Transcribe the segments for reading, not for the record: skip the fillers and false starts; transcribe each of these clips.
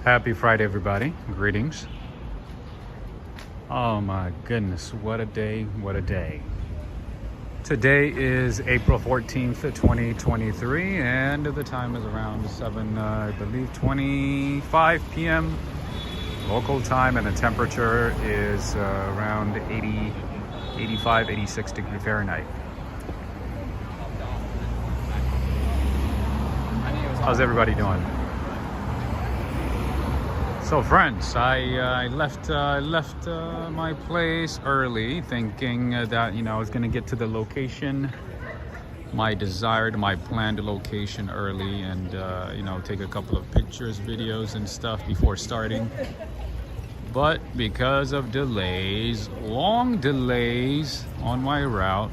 Happy Friday, everybody. Greetings. Oh my goodness, what a day, what a day. Today is April 14th, 2023, and the time is around 25 p.m. local time, and the temperature is around 85, 86 degrees Fahrenheit. How's everybody doing? So friends, I left my place early, thinking that I was gonna get to the location, my planned location early, and take a couple of pictures, videos, and stuff before starting. But because of delays, long delays on my route,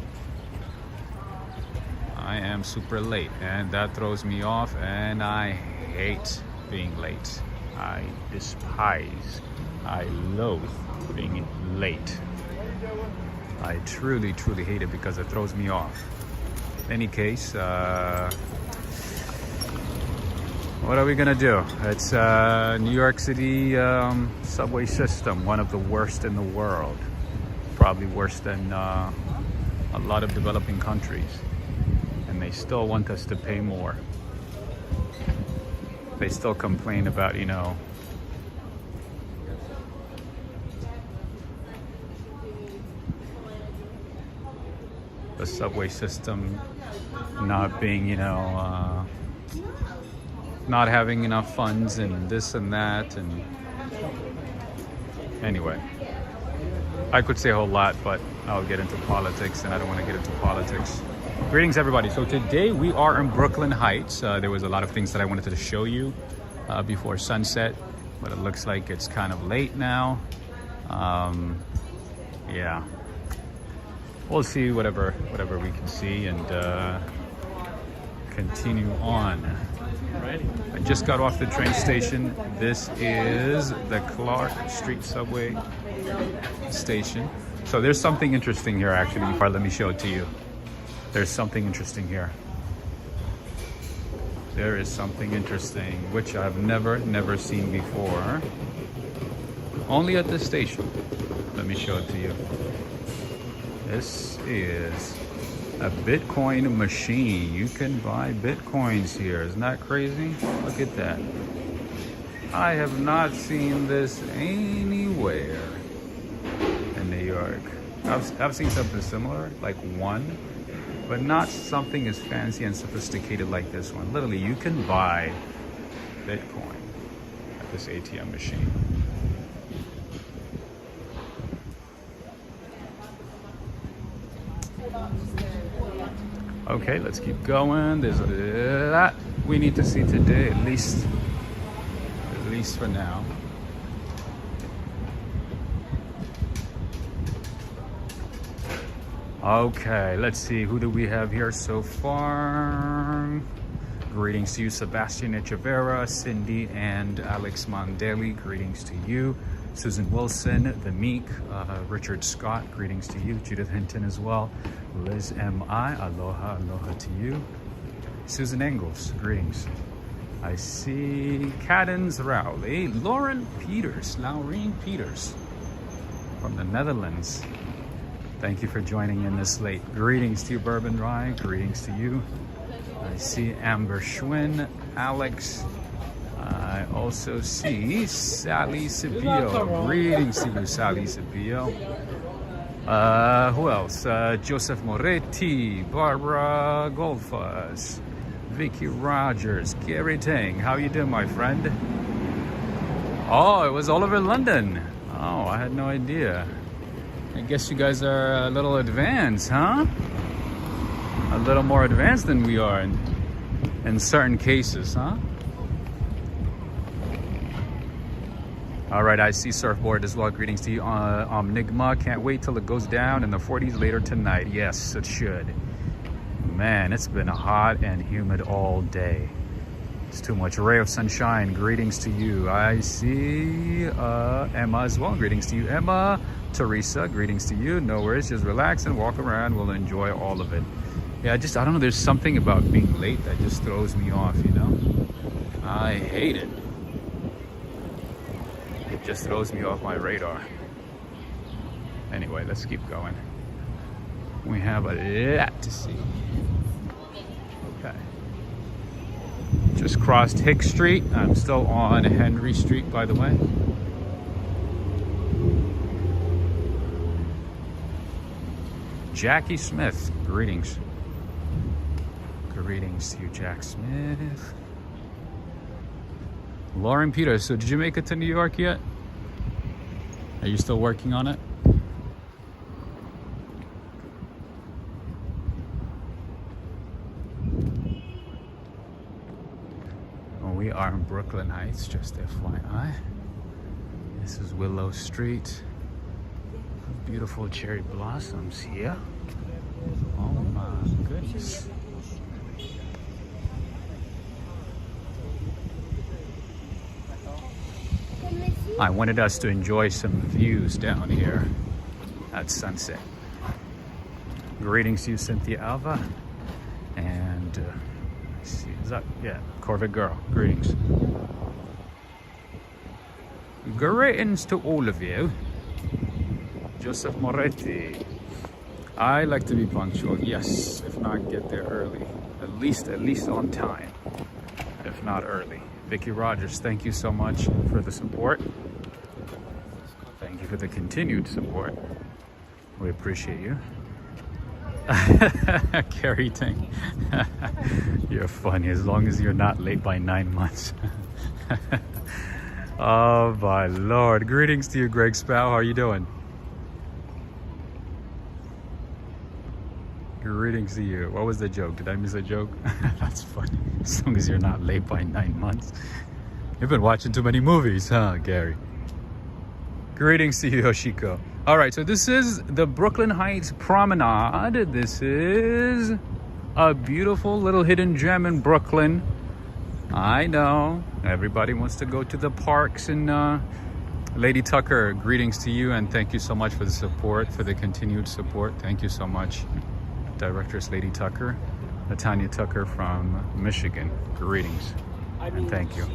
I am super late, and that throws me off, and I hate being late. I despise, I loathe being late. I truly hate it because it throws me off. In any case, what are we gonna do? It's New York City subway system, one of the worst in the world. Probably worse than a lot of developing countries. And they still want us to pay more. They still complain about, the subway system not being, not having enough funds and this and that. And anyway, I could say a whole lot, but I'll get into politics, and I don't want to get into politics. Greetings, everybody. So today we are in Brooklyn Heights. There was a lot of things that I wanted to show you before sunset, but it looks like it's kind of late now. Yeah, we'll see whatever we can see, and continue on. I just got off the train station. This is the Clark Street subway station. So there's something interesting here, actually. Let me show it to you. There's something interesting here. There is something interesting, which I've never seen before. Only at this station. Let me show it to you. This is a Bitcoin machine. You can buy Bitcoins here. Isn't that crazy? Look at that. I have not seen this anywhere in New York. I've seen something similar, like one, but not something as fancy and sophisticated like this one. Literally, you can buy Bitcoin at this ATM machine. Okay, let's keep going. There's a lot we need to see today, at least for now. Okay, let's see, who do we have here so far? Greetings to you, Sebastian Echeverra, Cindy and Alex Mondeli. Greetings to you. Susan Wilson, The Meek, Richard Scott, greetings to you. Judith Hinton as well. Liz M.I., aloha to you. Susan Engels, greetings. I see Cadens Rowley, Laureen Peters from the Netherlands. Thank you for joining in this late. Greetings to you, Bourbon Rye. Greetings to you. I see Amber Schwinn, Alex. I also see Sally Cepillo. Greetings to you, Sally Cepillo. Who else? Joseph Moretti, Barbara Golfas, Vicky Rogers, Gary Tang. How you doing, my friend? Oh, it was Oliver London. Oh, I had no idea. I guess you guys are a little advanced, huh? A little more advanced than we are in certain cases, huh? All right, I see Surfboard as well. Greetings to you, Omnigma. Can't wait till it goes down in the 40s later tonight. Yes, it should. Man, it's been hot and humid all day. It's too much. Ray of Sunshine, greetings to you. I see Emma as well. Greetings to you, Emma. Teresa, greetings to you. No worries, just relax and walk around. We'll enjoy all of it. Yeah, I don't know, there's something about being late that just throws me off, I hate it. just throws me off my radar. Anyway, let's keep going. We have a lot to see. Okay. Just crossed Hick Street. I'm still on Henry Street, by the way. Jackie Smith, greetings. Greetings to you, Jack Smith. Lauren Peters, so did you make it to New York yet? Are you still working on it? Well, we are in Brooklyn Heights, just FYI. This is Willow Street. Beautiful cherry blossoms here. Oh my goodness. I wanted us to enjoy some views down here at sunset. Greetings to you, Cynthia Alva. And let's see, is that, yeah, Corvette Girl. Greetings. Greetings to all of you. Joseph Moretti. I like to be punctual, yes, if not get there early. At least on time, if not early. Vicky Rogers, thank you so much for the support. Thank you for the continued support. We appreciate you. Carrie Ting. You're funny as long as you're not late by 9 months. Oh my Lord. Greetings to you, Greg Spow. How are you doing? Greetings to you. What was the joke? Did I miss a joke? That's funny. As long as you're not late by 9 months. You've been watching too many movies, huh, Gary? Greetings to you, Yoshiko. All right, so this is the Brooklyn Heights Promenade. This is a beautiful little hidden gem in Brooklyn. I know. Everybody wants to go to the parks and Lady Tucker, greetings to you and thank you so much for the support, for the continued support. Thank you so much. Directress Lady Tucker, Latanya Tucker from Michigan. Greetings and thank you.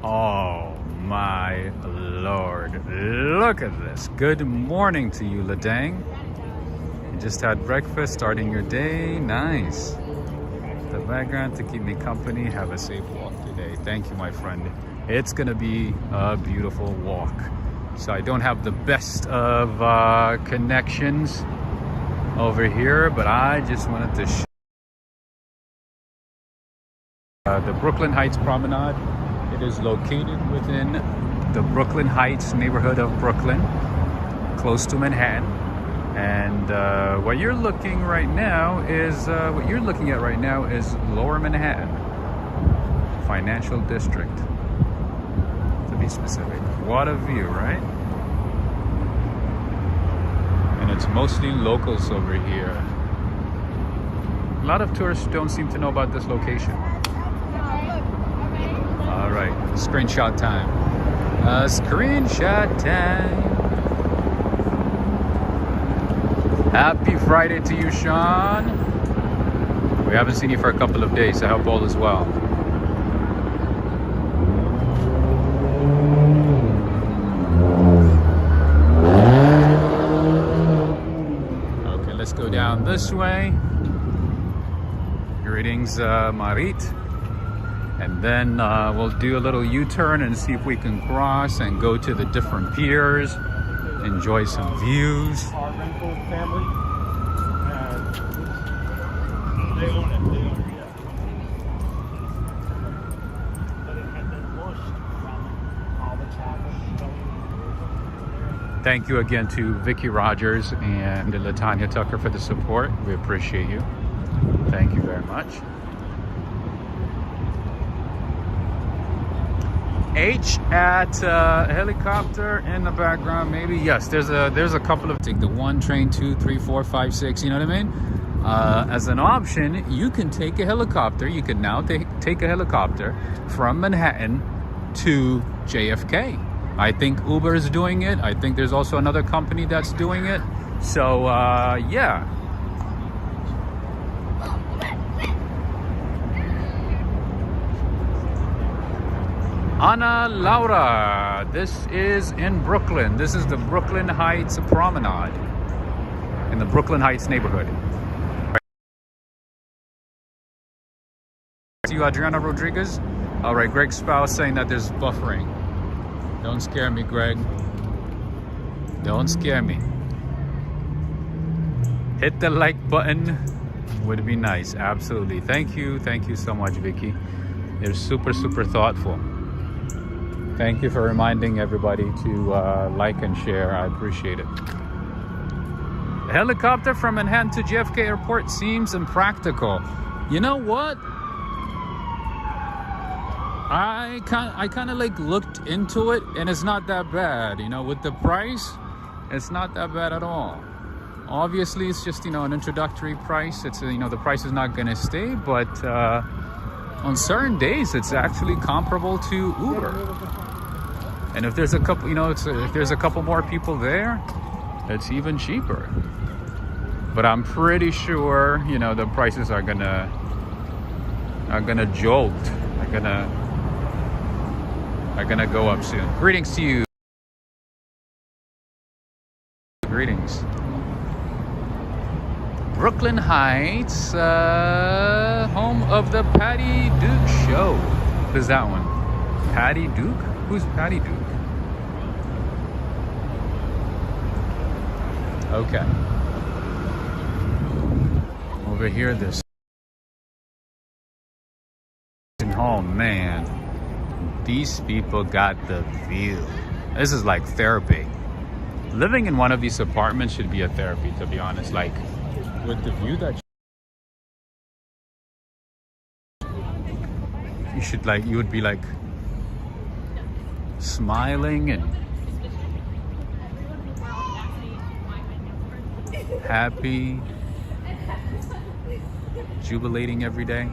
Oh my Lord, look at this. Good morning to you, Ladang. You just had breakfast, starting your day. Nice. The background to keep me company. Have a safe walk today. Thank you, my friend. It's gonna be a beautiful walk. So I don't have the best of connections over here, but I just wanted to show the Brooklyn Heights Promenade. It is located within the Brooklyn Heights neighborhood of Brooklyn, close to Manhattan. And what you're looking right now is Lower Manhattan Financial District, to be specific. What a view, right? And it's mostly locals over here. A lot of tourists don't seem to know about this location. All right, screenshot time. Screenshot time. Happy Friday to you, Sean. We haven't seen you for a couple of days. I hope all is well. Okay, let's go down this way. Greetings, Marit. And then we'll do a little U-turn and see if we can cross and go to the different piers, enjoy some views. Our rental family, they own it, yeah. But it had been pushed from all the traffic. Thank you again to Vicky Rogers and Latanya Tucker for the support. We appreciate you. Thank you very much. H at a helicopter in the background, maybe. Yes, there's a couple of take the 1 train 2 3 4 5 6, you know what I mean? As an option, you can take a helicopter. You can now take a helicopter from Manhattan to JFK. I think Uber is doing it. I think there's also another company that's doing it. So yeah. Ana Laura. This is in Brooklyn. This is the Brooklyn Heights Promenade in the Brooklyn Heights neighborhood. See you, Adriana Rodriguez. All right, Greg's spouse saying that there's buffering. Don't scare me, Greg. Don't scare me. Hit the like button. Would be nice. Absolutely. Thank you so much, Vicky. You're super thoughtful. Thank you for reminding everybody to like and share. I appreciate it. A helicopter from Manhattan to JFK Airport seems impractical. You know what? I kind of like looked into it, and it's not that bad. You know, with the price, it's not that bad at all. Obviously, it's just, you know, an introductory price. It's, you know, the price is not going to stay, but on certain days, it's actually comparable to Uber. And if there's a couple, you know, if there's a couple more people there, it's even cheaper. But I'm pretty sure, you know, the prices are gonna jolt. Are gonna go up soon. Greetings to you. Greetings. Brooklyn Heights, home of the Patty Duke Show. What is that one? Patty Duke? Who's Patty Duke? Okay. Over here, this. Oh man, these people got the view. This is like therapy. Living in one of these apartments should be a therapy, to be honest. Like, with the view that you should, like, you would be like smiling and happy, jubilating every day.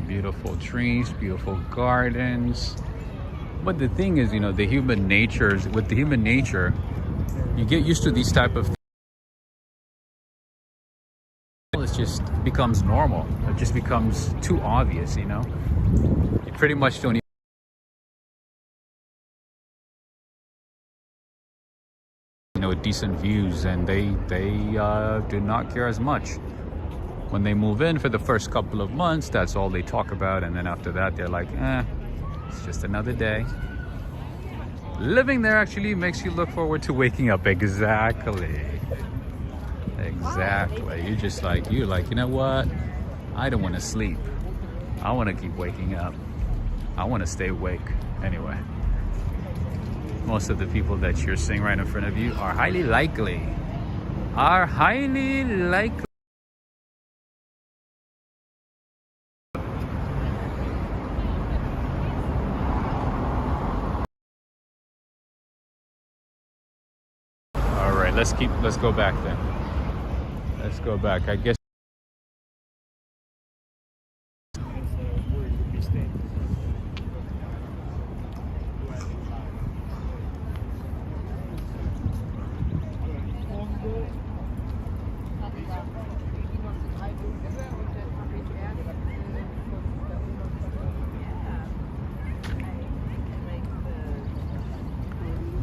Beautiful trees, beautiful gardens. But the thing is, you know, with the human nature, you get used to these type of things. It just becomes normal. It just becomes too obvious, you know. You pretty much don't even decent views, and they do not care as much. When they move in for the first couple of months, that's all they talk about, and then after that they're like, it's just another day. Living there actually makes you look forward to waking up. Exactly. You're just like, you know what, I don't want to sleep, I want to keep waking up, I want to stay awake. Anyway, most of the people that you're seeing right in front of you are highly likely all right. Let's go back then. Let's go back, I guess.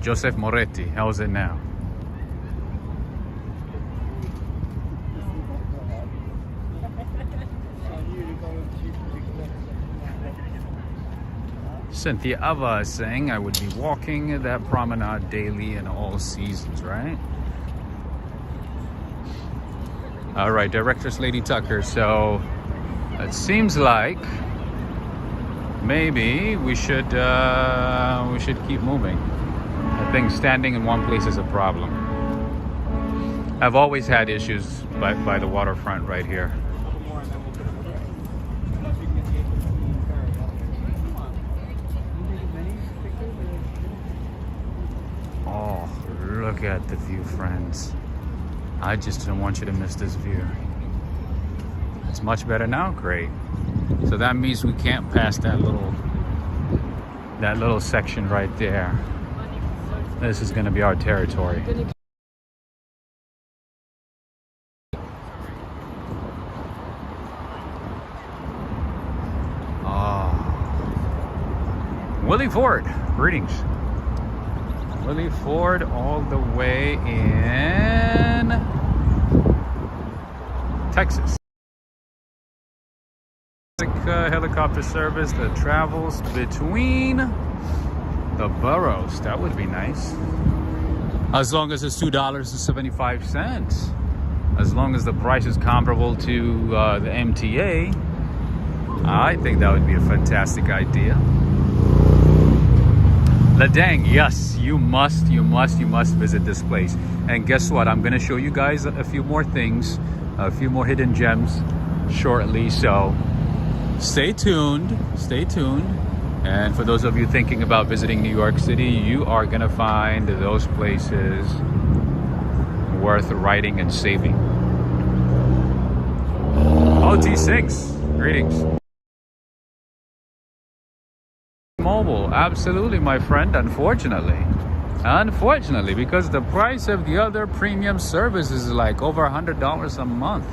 Joseph Moretti, how's it now? Cynthia Ava is saying I would be walking that promenade daily in all seasons, right? All right, Directress Lady Tucker. So it seems like maybe we should keep moving. I think standing in one place is a problem. I've always had issues by the waterfront right here. Oh, look at the view, friends. I just don't want you to miss this view. It's much better now. Great. So that means we can't pass that little section right there. This is going to be our territory. Willie Ford, greetings. Willie Ford all the way in Texas. Helicopter service that travels between the boroughs. That would be nice. As long as it's $2.75. As long as the price is comparable to the MTA, I think that would be a fantastic idea. Ladang, yes, you must visit this place. And guess what? I'm going to show you guys a few more things, a few more hidden gems shortly. So stay tuned. And for those of you thinking about visiting New York City, you are going to find those places worth writing and saving. OT6, greetings. Mobile, absolutely, my friend. Unfortunately, because the price of the other premium service is like over $100 a month,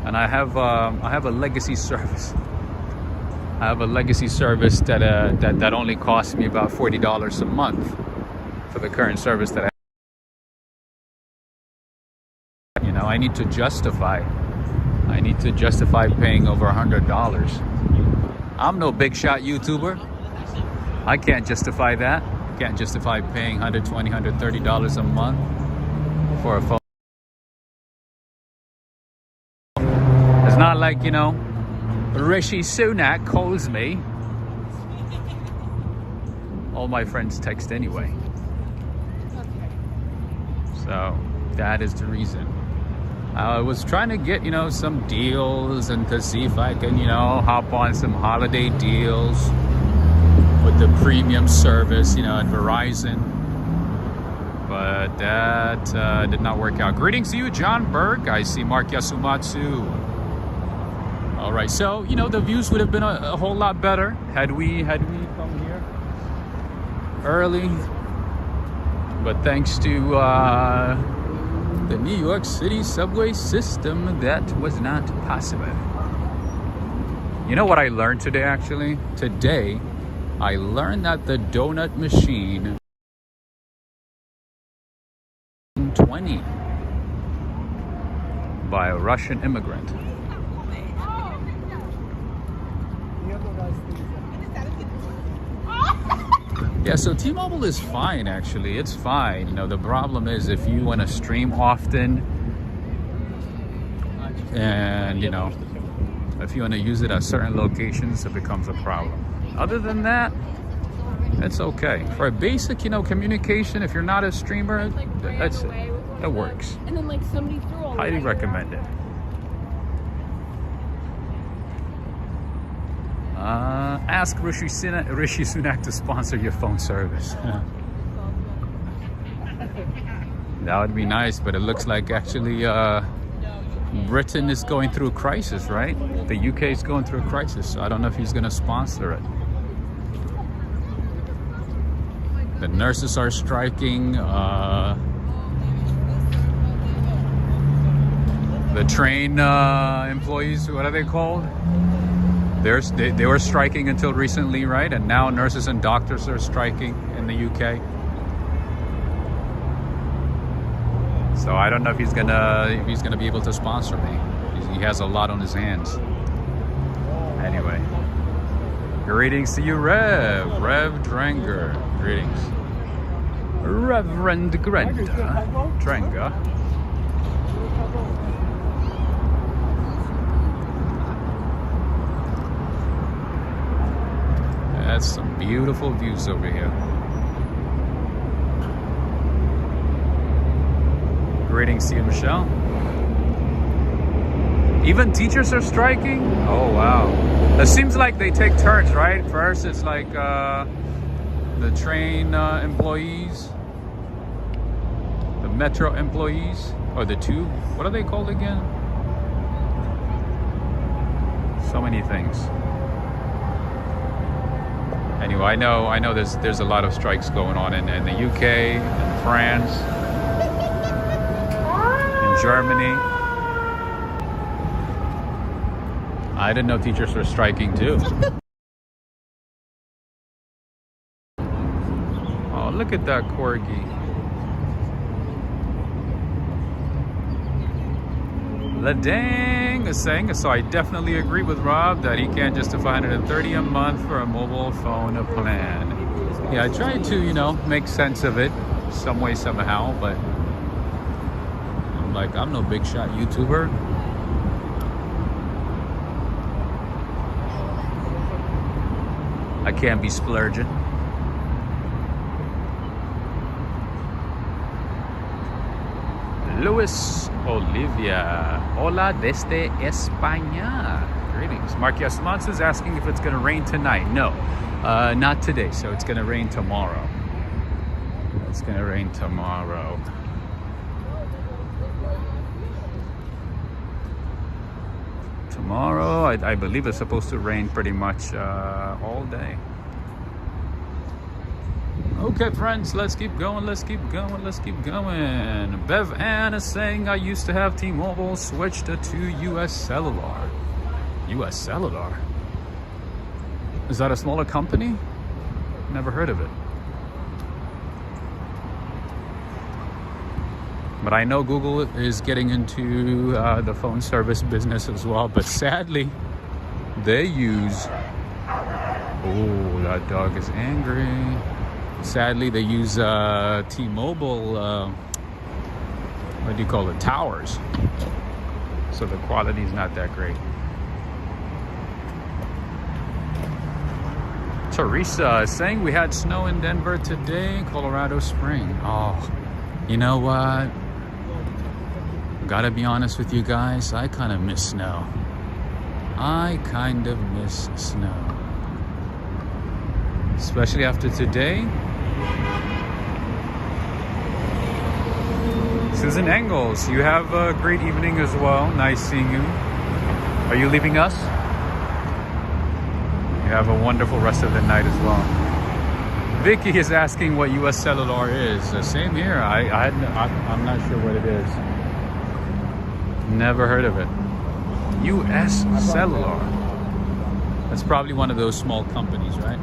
and I have a legacy service. I have a legacy service that only costs me about $40 a month for the current service that I have. You know, I need to justify paying over $100. I'm no big shot YouTuber. I can't justify that. Can't justify paying $120, $130 a month for a phone. It's not like, you know, Rishi Sunak calls me. All my friends text anyway. So that is the reason. I was trying to get, you know, some deals and to see if I can, you know, hop on some holiday deals with the premium service, you know, at Verizon. But that did not work out. Greetings to you, John Berg. I see Mark Yasumatsu. All right, so, you know, the views would have been a whole lot better had we come here early. But thanks to the New York City subway system, that was not possible. You know what I learned today, actually? Today, I learned that the donut machine 20 by a Russian immigrant. Yeah, so T-Mobile is fine, actually. It's fine. You know, the problem is if you want to stream often and, you know, if you want to use it at certain locations, it becomes a problem. Other than that, it's okay. For a basic, you know, communication, if you're not a streamer, that's it. It works. And then, like, somebody threw all Highly recommend it. Ask Rishi Sunak to sponsor your phone service. That would be nice, but it looks like actually Britain is going through a crisis, right? The UK is going through a crisis, so I don't know if he's going to sponsor it. The nurses are striking. The train employees, what are they called? They were striking until recently, right? And now nurses and doctors are striking in the UK. So I don't know if he's gonna be able to sponsor me. He has a lot on his hands. Anyway, greetings to you, Rev Drenger. Greetings, Reverend Drenger. That's some beautiful views over here. Greetings to you, Michelle. Even teachers are striking? Oh, wow. It seems like they take turns, right? First, it's like the train employees, the metro employees, or the tube. What are they called again? So many things. Anyway, I know there's a lot of strikes going on in the UK, in France, in Germany. I didn't know teachers were striking too. Look at that corgi. Ladang is saying, so I definitely agree with Rob that he can't justify $130 a month for a mobile phone plan. Yeah, I tried to, you know, make sense of it some way, somehow, but I'm like, I'm no big shot YouTuber. I can't be splurging. Luis Olivia. Hola desde España. Greetings. Marquez Monts is asking if it's going to rain tonight. No, not today. So it's going to rain tomorrow. It's going to rain tomorrow. Tomorrow, I believe it's supposed to rain pretty much all day. Okay, friends, let's keep going, let's keep going, let's keep going. Bev Ann is saying, I used to have T-Mobile, switched to US Cellular. US Cellular? Is that a smaller company? Never heard of it. But I know Google is getting into the phone service business as well. But sadly, they use... Oh, that dog is angry. Sadly, they use T-Mobile, what do you call it, towers. So the quality is not that great. Teresa is saying we had snow in Denver today, Colorado Spring. Oh, you know what? Gotta be honest with you guys, I kind of miss snow. I kind of miss snow. Especially after today. Susan Engels, you have a great evening as well. Nice seeing you. Are you leaving us? You have a wonderful rest of the night as well. Vicky is asking what US Cellular is. Same here. I'm not sure what it is. Never heard of it. US Cellular. That's probably one of those small companies, right?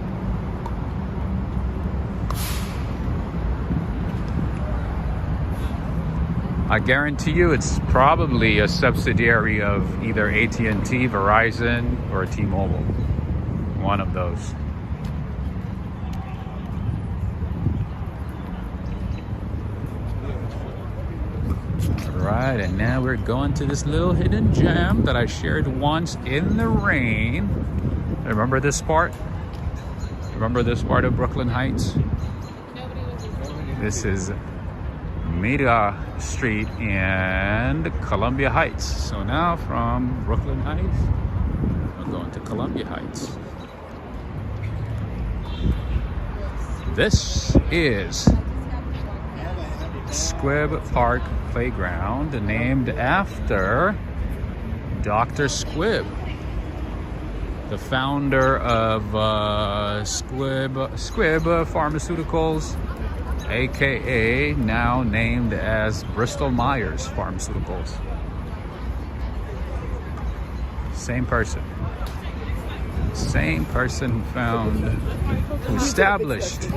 I guarantee you it's probably a subsidiary of either AT&T, Verizon, or T-Mobile. One of those. Alright, and now we're going to this little hidden gem that I shared once in the rain. Remember this part? Remember this part of Brooklyn Heights? This is Media Street and Columbia Heights. So now from Brooklyn Heights, we're going to Columbia Heights. This is Squibb Park Playground, named after Dr. Squibb, the founder of Squibb Pharmaceuticals, aka now named as Bristol Myers Pharmaceuticals. Same person who established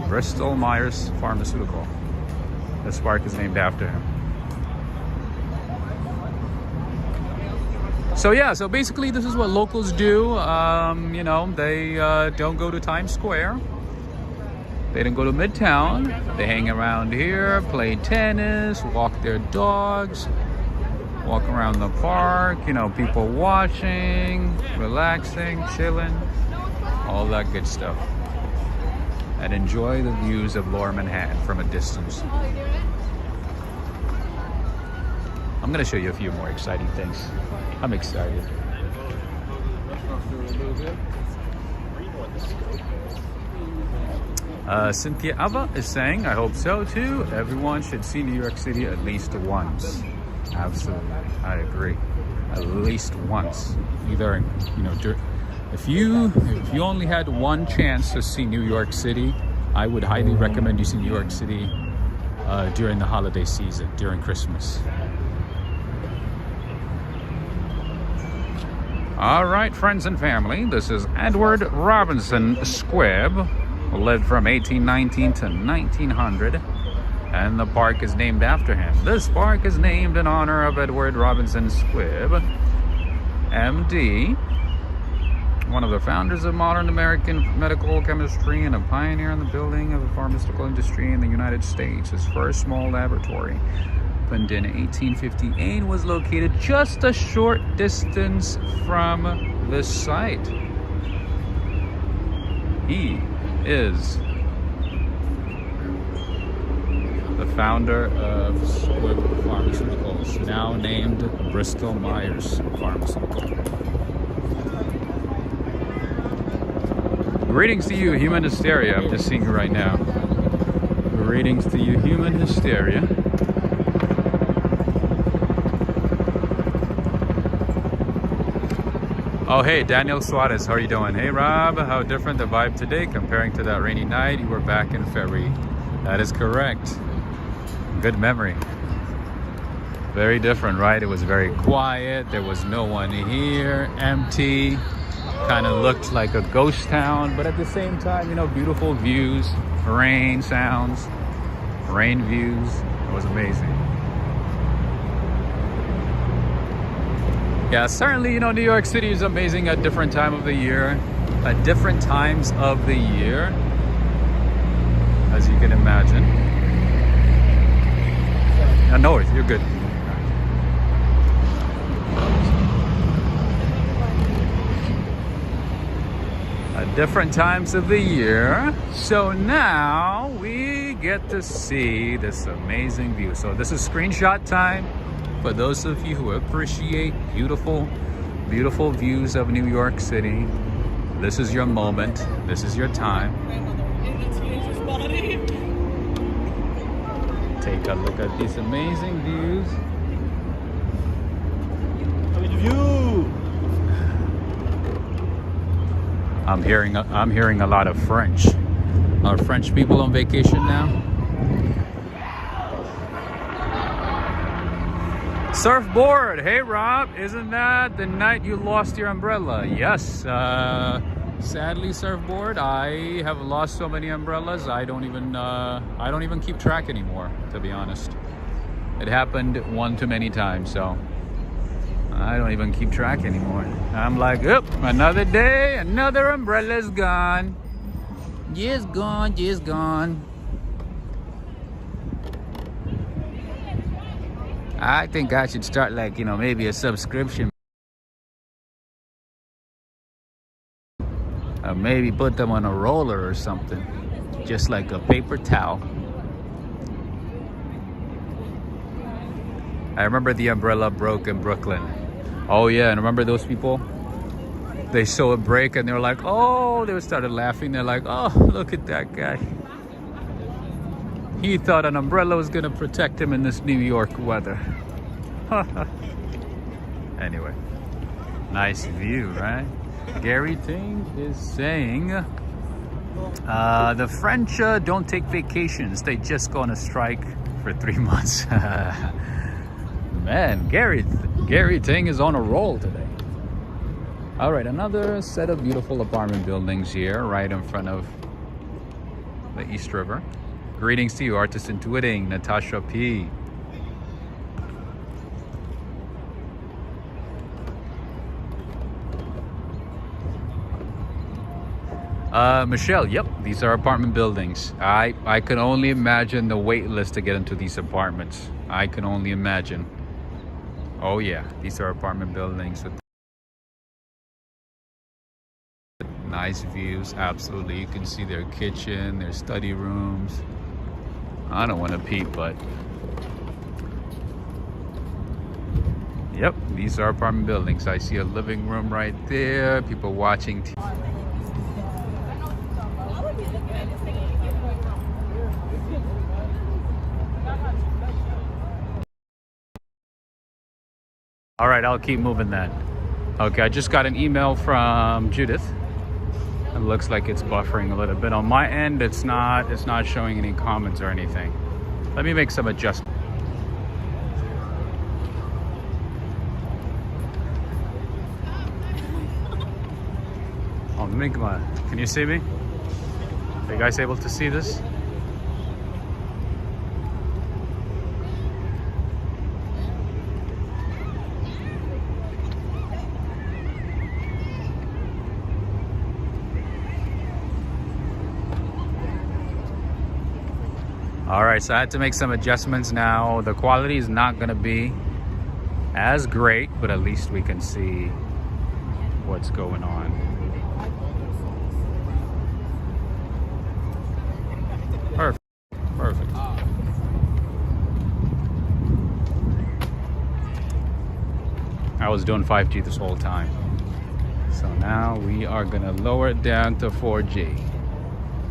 Bristol Myers Pharmaceutical. This park is named after him. So yeah, so basically this is what locals do. You know, they don't go to Times Square. They don't go to Midtown. They hang around here, play tennis, walk their dogs, walk around the park, you know, people watching, relaxing, chilling, all that good stuff. And enjoy the views of Lower Manhattan from a distance. I'm gonna show you a few more exciting things. I'm excited. Cynthia Ava is saying, I hope so too. Everyone should see New York City at least once. Absolutely, I agree. At least once. Either, you know, if you only had one chance to see New York City, I would highly recommend you see New York City during the holiday season, during Christmas. All right, friends and family, this is Edward Robinson Squibb lived from 1819 to 1900, and the park is named after him. This park is named in honor of Edward Robinson Squibb, MD, one of the founders of modern American medical chemistry and a pioneer in the building of the pharmaceutical industry in the United States. His first small laboratory, opened in 1858, was located just a short distance from this site. He is the founder of Squibb Pharmaceuticals, now named Bristol Myers Pharmaceutical. Greetings to you, human hysteria. I'm just seeing you right now. Greetings to you, human hysteria. Oh, hey, Daniel Suarez, how are you doing? Hey, Rob, how different the vibe today comparing to that rainy night you were back in Ferry. That is correct. Good memory. Very different, right? It was very quiet. There was no one here, empty. Kind of looked like a ghost town, but at the same time, you know, beautiful views, rain sounds, rain views. It was amazing. Yeah, certainly, you know, New York City is amazing at different time of the year, at different times of the year, as you can imagine. No, you're good. At different times of the year. So now we get to see this amazing view. So this is screenshot time. For those of you who appreciate beautiful, beautiful views of New York City, this is your moment. This is your time. Take a look at these amazing views. View. I'm hearing a lot of French. Are French people on vacation now? Surfboard. Hey, Rob, isn't that the night you lost your umbrella? Yes. Sadly, Surfboard, I have lost so many umbrellas. I don't even keep track anymore, to be honest. It happened one too many times, so I don't even keep track anymore. I'm like, oop, another day, another umbrella's gone. Just gone, just gone. I think I should start, like, you know, maybe a subscription. Maybe put them on a roller or something. Just like a paper towel. I remember the umbrella broke in Brooklyn. Oh yeah, and remember those people? They saw a break and they were like, oh, they started laughing. They're like, oh, look at that guy. He thought an umbrella was gonna protect him in this New York weather. Anyway, nice view, right? Gary Ting is saying, the French don't take vacations. They just go on a strike for 3 months. Man, Gary Ting is on a roll today. All right, another set of beautiful apartment buildings here, right in front of the East River. Greetings to you, Artist Intuiting, Natasha P. Michelle, yep, these are apartment buildings. I can only imagine the wait list to get into these apartments. I can only imagine. Oh yeah, these are apartment buildings with nice views. Absolutely, you can see their kitchen, their study rooms. I don't want to peep, but yep, these are apartment buildings. I see a living room right there, people watching TV. All right, I'll keep moving then. Okay, I just got an email from Judith. It looks like it's buffering a little bit. On my end, it's not showing any comments or anything. Let me make some adjustments. Oh, can you see me? Are you guys able to see this? All right, so I had to make some adjustments now. The quality is not gonna be as great, but at least we can see what's going on. Perfect, perfect. I was doing 5G this whole time. So now we are gonna lower it down to 4G.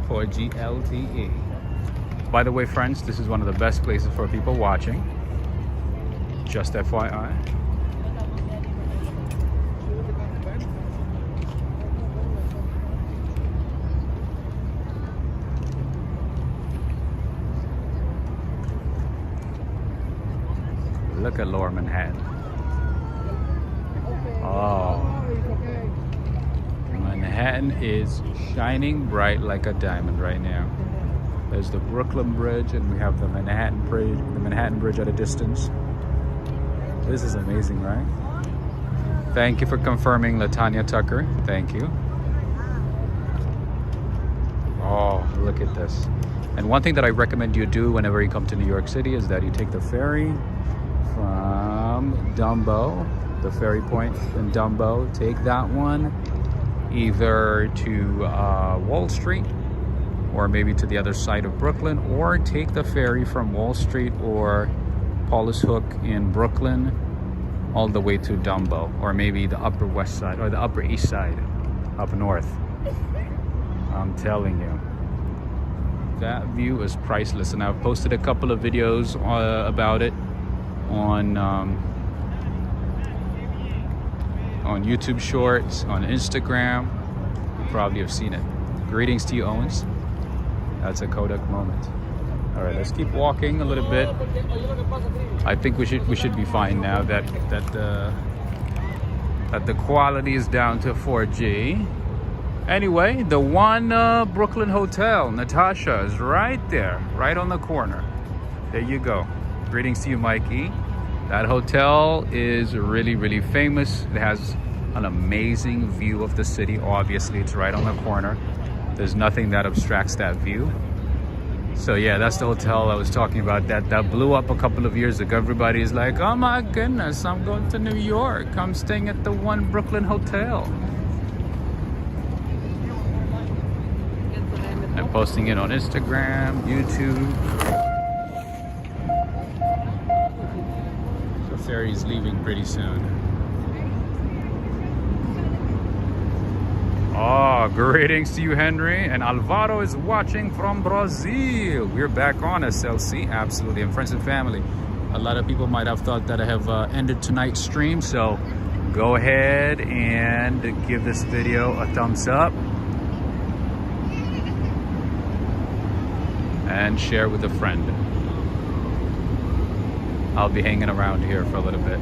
4G LTE. By the way, friends, this is one of the best places for people watching. Just FYI. Look at Lower Manhattan. Oh. Manhattan is shining bright like a diamond right now. There's the Brooklyn Bridge, and we have the Manhattan Bridge at a distance. This is amazing, right? Thank you for confirming, Latanya Tucker. Thank you. Oh, look at this. And one thing that I recommend you do whenever you come to New York City is that you take the ferry from Dumbo, the ferry point in Dumbo. Take that one either to Wall Street, or maybe to the other side of Brooklyn, or take the ferry from Wall Street or Paulus Hook in Brooklyn all the way to Dumbo, or maybe the Upper West Side or the Upper East Side up north. I'm telling you, that view is priceless, and I've posted a couple of videos about it on YouTube Shorts, on Instagram. You probably have seen it. Greetings to you, Owens. That's a Kodak moment. All right, let's keep walking a little bit. I think we should be fine now that the quality is down to 4G. Anyway, the one Brooklyn Hotel, Natasha, is right there, right on the corner. There you go. Greetings to you, Mikey. That hotel is really, really famous. It has an amazing view of the city. Obviously, it's right on the corner. There's nothing that obstructs that view. So yeah, that's the hotel I was talking about that blew up a couple of years ago. Everybody is like, oh my goodness, I'm going to New York. I'm staying at the one Brooklyn Hotel. I'm posting it on Instagram, YouTube. The ferry is leaving pretty soon. Oh, greetings to you, Henry. And Alvaro is watching from Brazil. We're back on SLC, absolutely, and friends and family. A lot of people might have thought that I have ended tonight's stream, so go ahead and give this video a thumbs up and share with a friend. I'll be hanging around here for a little bit.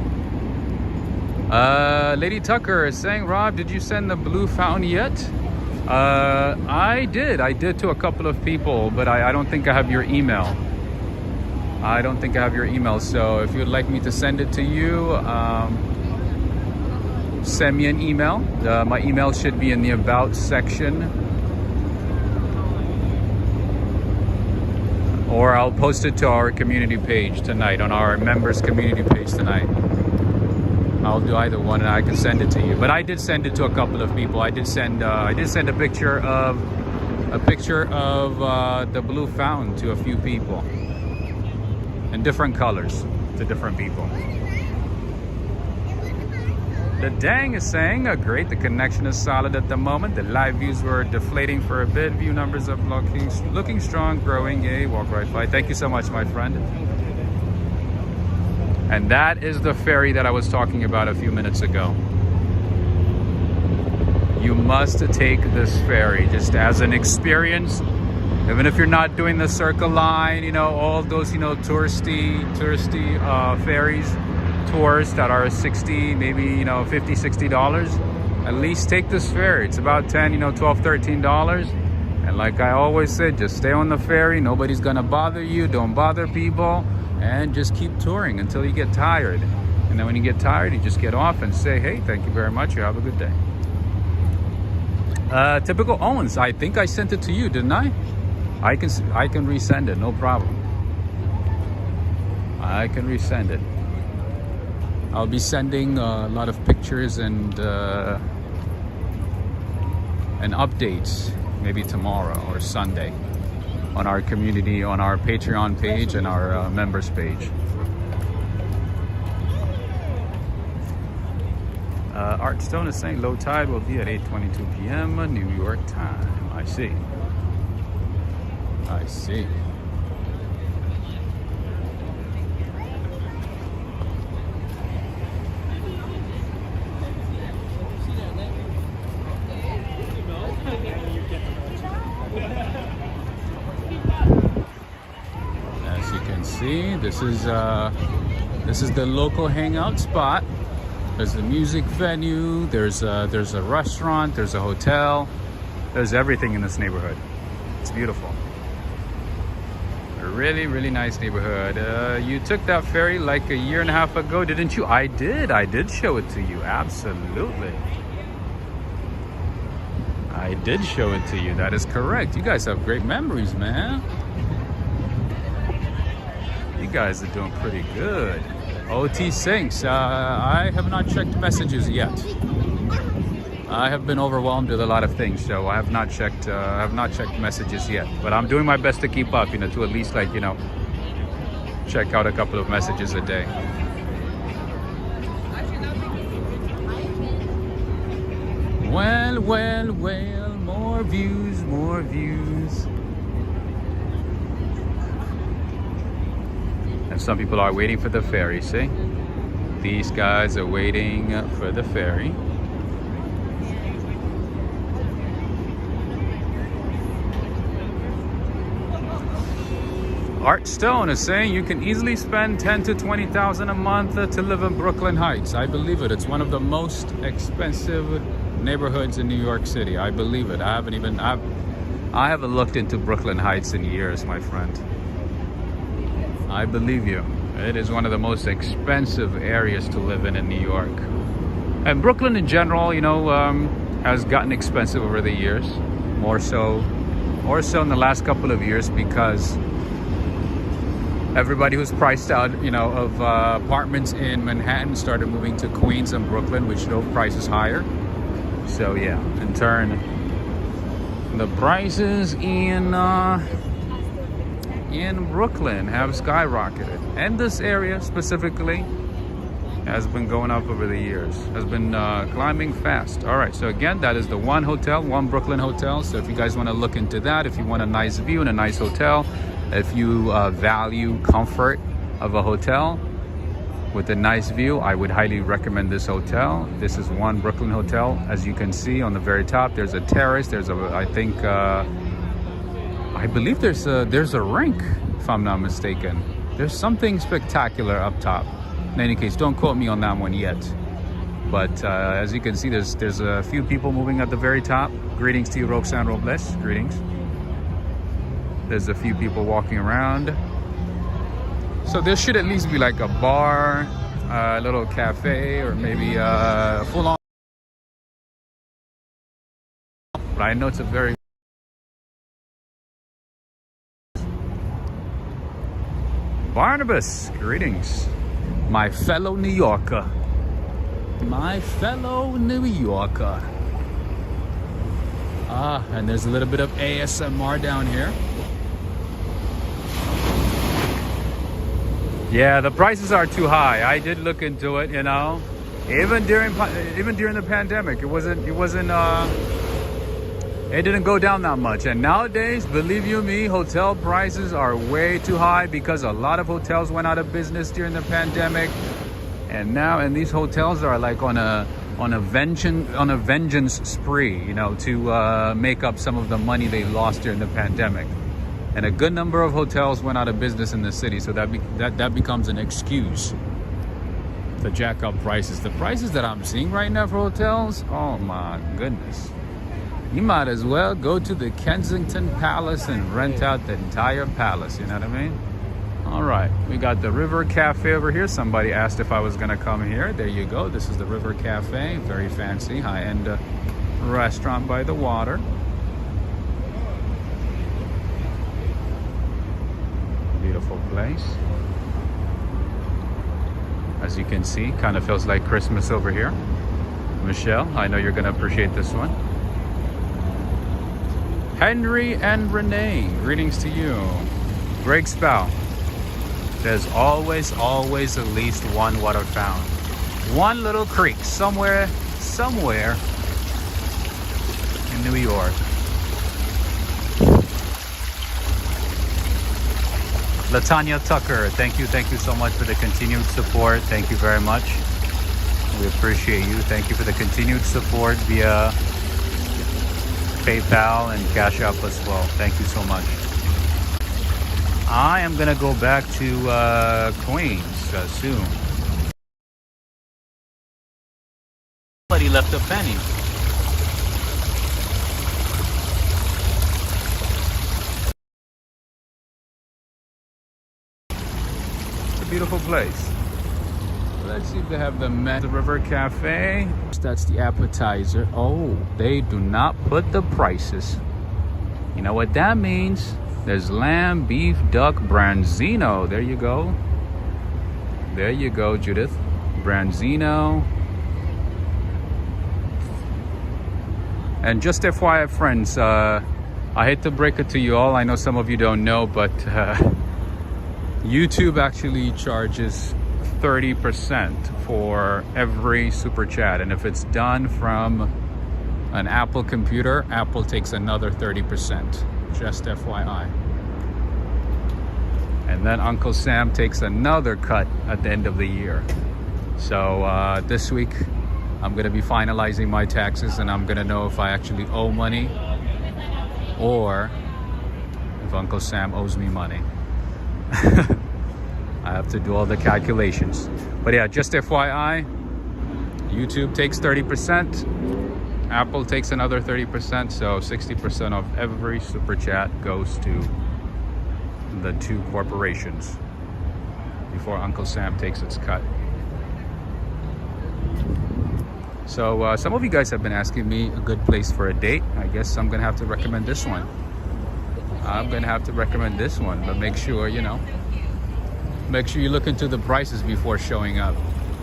Lady Tucker is saying, Rob, did you send the blue fountain yet? I did to a couple of people, but I don't think I have your email. I don't think I have your email, so if you'd like me to send it to you, send me an email. My email should be in the About section, or I'll post it to our community page tonight, on our members community page tonight. I'll do either one, and I can send it to you. But I did send it to a couple of people. I did send a picture of the blue fountain to a few people, in different colors, to different people. The Dang is saying, great, the connection is solid at the moment. The live views were deflating for a bit. View numbers are looking strong, growing. Yay, walk right by. Thank you so much, my friend. And that is the ferry that I was talking about a few minutes ago. You must take this ferry just as an experience. Even if you're not doing the Circle Line, you know, all those, you know, touristy ferries, tours that are 60, maybe, you know, $50, $60. At least take this ferry. It's about $10, you know, $12, $13. And And like I always said, just stay on the ferry. Nobody's gonna bother you. Don't bother people, and just keep touring until you get tired. And then when you get tired, you just get off and say, hey, thank you very much. You have a good day. Typical Owens. I think I sent it to you, didn't I? I can resend it, no problem. I can resend it. I'll be sending a lot of pictures and updates maybe tomorrow or Sunday on our community, on our Patreon page and our members page. Art Stone is saying low tide will be at 8:22 p.m. New York time. I see. I see. As you can see, this is the local hangout spot. There's a music venue, there's a restaurant, there's a hotel, there's everything in this neighborhood. It's beautiful. A really, really nice neighborhood. You took that ferry like a year and a half ago, didn't you? I did show it to you, absolutely. I did show it to you, that is correct. You guys have great memories, man. You guys are doing pretty good. OT Sinks, I have not checked messages yet. I have been overwhelmed with a lot of things, so I have not checked messages yet. But I'm doing my best to keep up, to at least check out a couple of messages a day. Well, well, well, more views, more views. And some people are waiting for the ferry, see? These guys are waiting for the ferry. Art Stone is saying you can easily spend $10,000 to $20,000 a month to live in Brooklyn Heights. I believe it. It's one of the most expensive neighborhoods in New York City. I believe it. I haven't looked into Brooklyn Heights in years, my friend. I believe you. It is one of the most expensive areas to live in New York. And Brooklyn in general, has gotten expensive over the years. More so in the last couple of years, because everybody who's priced out, of apartments in Manhattan started moving to Queens and Brooklyn, which drove prices higher. So yeah, in turn, the prices in Brooklyn have skyrocketed, and this area specifically has been going up over the years, has been climbing fast. All right, so again, that is the one Brooklyn hotel. So if you guys want to look into that, if you want a nice view and a nice hotel, if you value comfort of a hotel with a nice view, I would highly recommend this hotel. This is one Brooklyn hotel. As you can see on the very top, there's a terrace. There's I believe there's a rink, if I'm not mistaken. There's something spectacular up top. In any case, don't quote me on that one yet. But as you can see, there's a few people moving at the very top. Greetings to you, Roxanne Robles. Greetings. There's a few people walking around. So there should at least be like a bar, a little cafe, or maybe a full-on. But I know it's a very Barnabas, greetings. My fellow New Yorker. My fellow New Yorker. And there's a little bit of ASMR down here. Yeah, the prices are too high. I did look into it, Even during the pandemic, it didn't go down that much. And nowadays, believe you me, hotel prices are way too high because a lot of hotels went out of business during the pandemic. And these hotels are like on a vengeance spree, to make up some of the money they lost during the pandemic. And a good number of hotels went out of business in the city, so that becomes an excuse to jack up prices. The prices that I'm seeing right now for hotels, oh my goodness. You might as well go to the Kensington Palace and rent out the entire palace, you know what I mean? All right, we got the River Cafe over here. Somebody asked if I was gonna come here. There you go. This is the River Cafe. Very fancy, high-end restaurant by the water. Beautiful place. As you can see, kind of feels like Christmas over here. Michelle, I know you're gonna appreciate this one. Henry and Renee, greetings to you. Greg Spow. There's always at least one water fountain. One little creek somewhere in New York. Latanya Tucker, thank you so much for the continued support. Thank you very much. We appreciate you. Thank you for the continued support via PayPal and Cash App as well. Thank you so much. I am gonna go back to Queens soon. Somebody left a penny. It's a beautiful place. Let's see if they have the River Cafe. That's the appetizer. Oh, they do not put the prices. You know what that means? There's lamb, beef, duck, branzino. There you go. There you go, Judith. Branzino. And just FYI, friends, I hate to break it to you all. I know some of you don't know, but YouTube actually charges 30% for every super chat. And if it's done from an Apple computer, Apple takes another 30%. Just FYI. And then Uncle Sam takes another cut at the end of the year. So this week I'm gonna be finalizing my taxes, and I'm gonna know if I actually owe money or if Uncle Sam owes me money. I have to do all the calculations. But yeah, just FYI, YouTube takes 30%. Apple takes another 30%, so 60% of every super chat goes to the two corporations before Uncle Sam takes its cut. So some of you guys have been asking me a good place for a date. I guess I'm gonna have to recommend this one. But make sure, you know, make sure you look into the prices before showing up.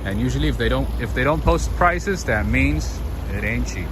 And usually if they don't post prices, that means it ain't cheap.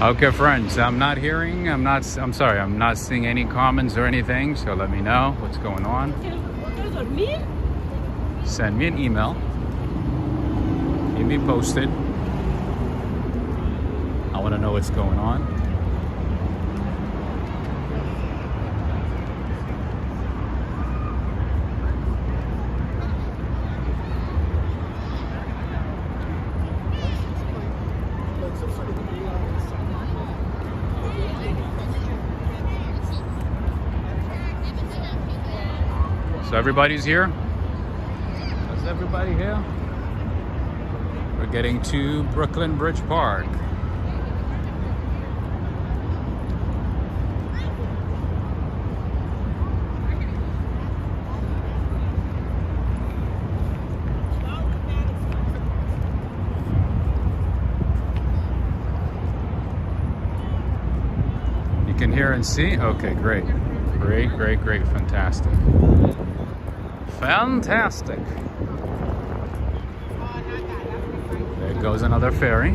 Okay, friends, I'm not seeing any comments or anything, so let me know what's going on. Send me an email. Keep me posted. I want to know what's going on. So everybody's here? Is everybody here? We're getting to Brooklyn Bridge Park. You can hear and see? Okay, great. Great, fantastic. Fantastic. There goes another ferry.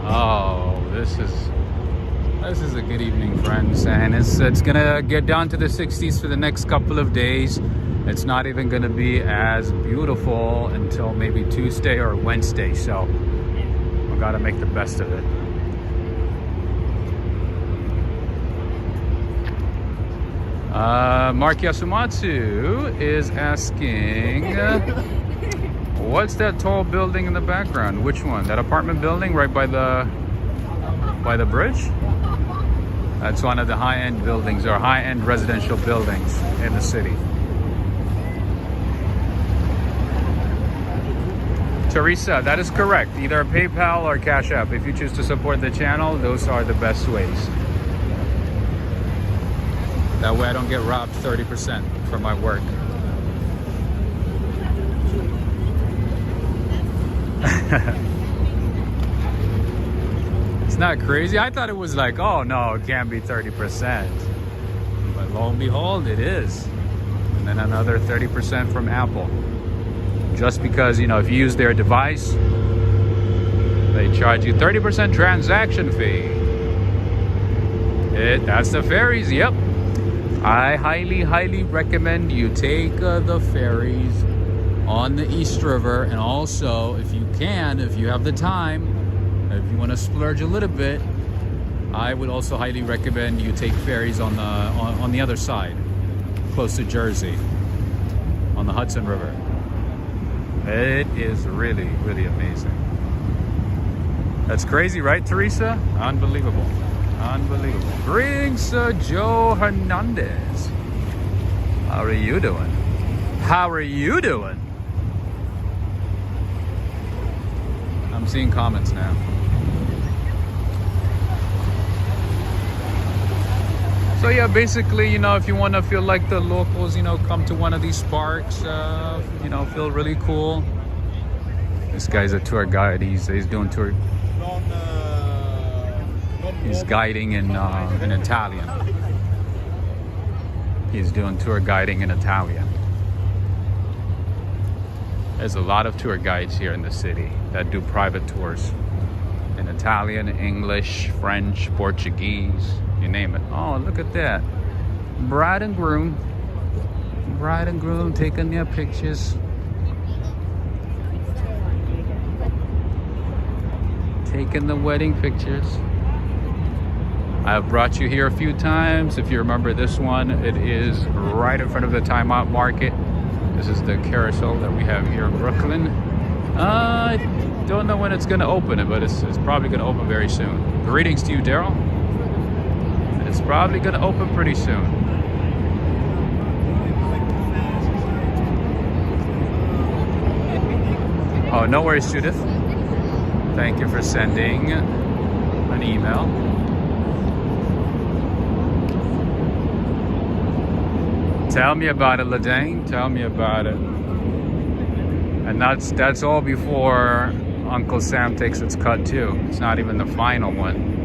Oh, this is a good evening, friends, and it's gonna get down to the 60s for the next couple of days. It's not even gonna be as beautiful until maybe Tuesday or Wednesday, so we gotta make the best of it. Mark Yasumatsu is asking, what's that tall building in the background? Which one? That apartment building right by the bridge? That's one of the high-end buildings or high-end residential buildings in the city. Teresa, that is correct. Either PayPal or Cash App. If you choose to support the channel, those are the best ways. That way I don't get robbed 30% for my work. It's not crazy. I thought it was like, oh no, it can't be 30%. But lo and behold, it is. And then another 30% from Apple. Just because, you know, if you use their device, they charge you 30% transaction fee. That's the ferries, yep. I highly recommend you take the ferries on the East River, and also if you have the time, if you want to splurge a little bit, I would also highly recommend you take ferries on the other side, close to Jersey, on the Hudson River. It is really amazing. That's crazy, right, Teresa? Unbelievable. Unbelievable. Greetings, Joe Hernandez. How are you doing? How are you doing? I'm seeing comments now. So yeah, basically, you know, if you want to feel like the locals, you know, come to one of these parks, you know, feel really cool. This guy's a tour guide. He's doing tour. He's guiding in Italian. He's doing tour guiding in Italian. There's a lot of tour guides here in the city that do private tours in Italian, English, French, Portuguese, you name it. Oh, look at that. Bride and groom. Bride and groom taking their pictures. Taking the wedding pictures. I've brought you here a few times. If you remember this one, it is right in front of the Timeout Market. This is the carousel that we have here in Brooklyn. I don't know when it's going to open it, but it's probably going to open very soon. Greetings to you, Daryl. It's probably going to open pretty soon. Oh, no worries, Judith. Thank you for sending an email. Tell me about it, Ladane. Tell me about it. And that's all before Uncle Sam takes its cut too. It's not even the final one.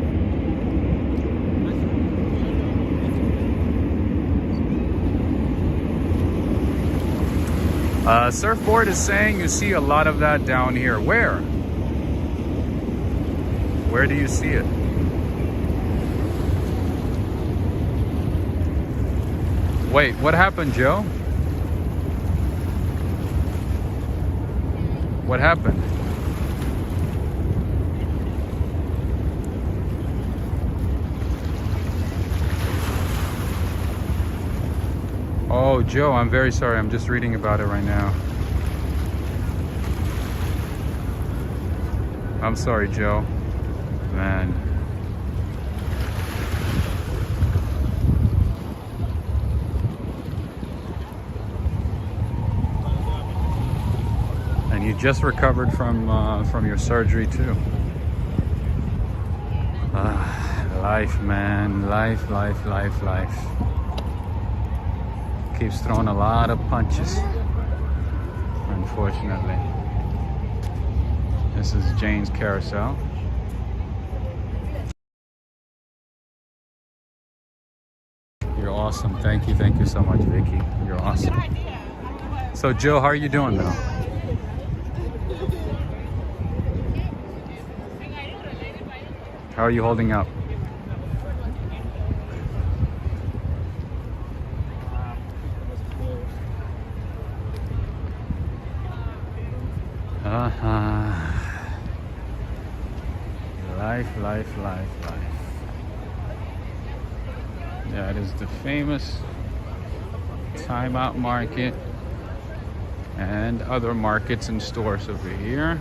Surfboard is saying you see a lot of that down here. Where? Where do you see it? Wait, what happened, Joe? What happened? Oh, Joe, I'm very sorry. I'm just reading about it right now. I'm sorry, Joe. Man. And you just recovered from your surgery too. Life, man. Life. Keeps throwing a lot of punches, unfortunately. This is Jane's carousel. You're awesome. Thank you so much, Vicky. You're awesome. So Joe, how are you doing though? How are you holding up? Life. Yeah, it is the famous Timeout Market and other markets and stores over here.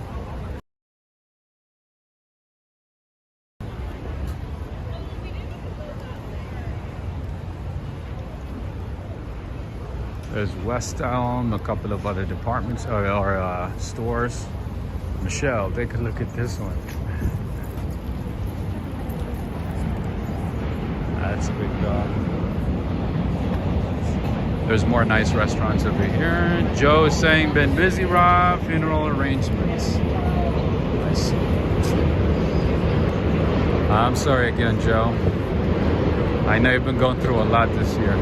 There's West Elm, a couple of other departments or stores. Michelle, take a look at this one. That's a big dog. There's more nice restaurants over here. Joe is saying, been busy, Rob. Funeral arrangements. Nice. I'm sorry again, Joe. I know you've been going through a lot this year.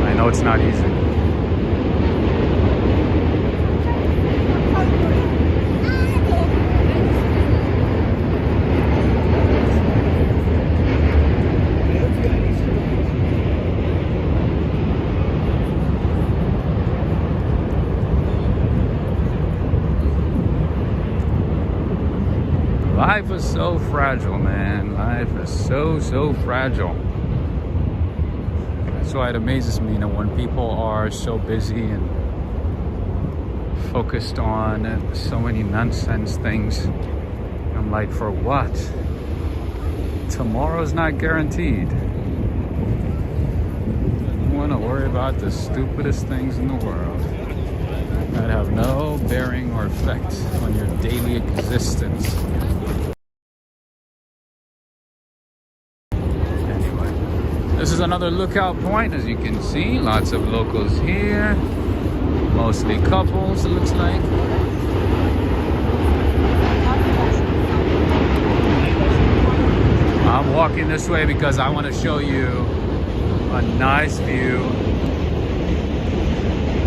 I know it's not easy. Life is so fragile, man. Life is so fragile. That's why it amazes me, when people are so busy and focused on so many nonsense things. I'm like, for what? Tomorrow's not guaranteed. You want to worry about the stupidest things in the world that have no bearing or effect on your daily existence. This is another lookout point, as you can see. Lots of locals here. Mostly couples, it looks like. I'm walking this way because I want to show you a nice view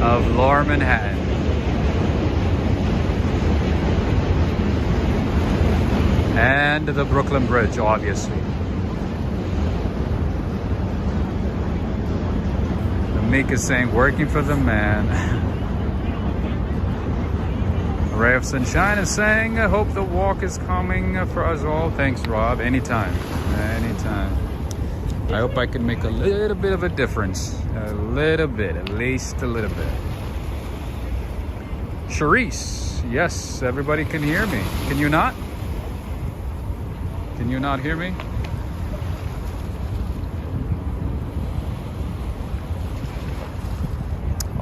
of Lower Manhattan. And the Brooklyn Bridge, obviously. Meek is saying, working for the man. Ray of Sunshine is saying, I hope the walk is coming for us all. Thanks, Rob. Anytime. Anytime. I hope I can make a little bit of a difference. A little bit. At least a little bit. Charisse. Yes, everybody can hear me. Can you not? Can you not hear me?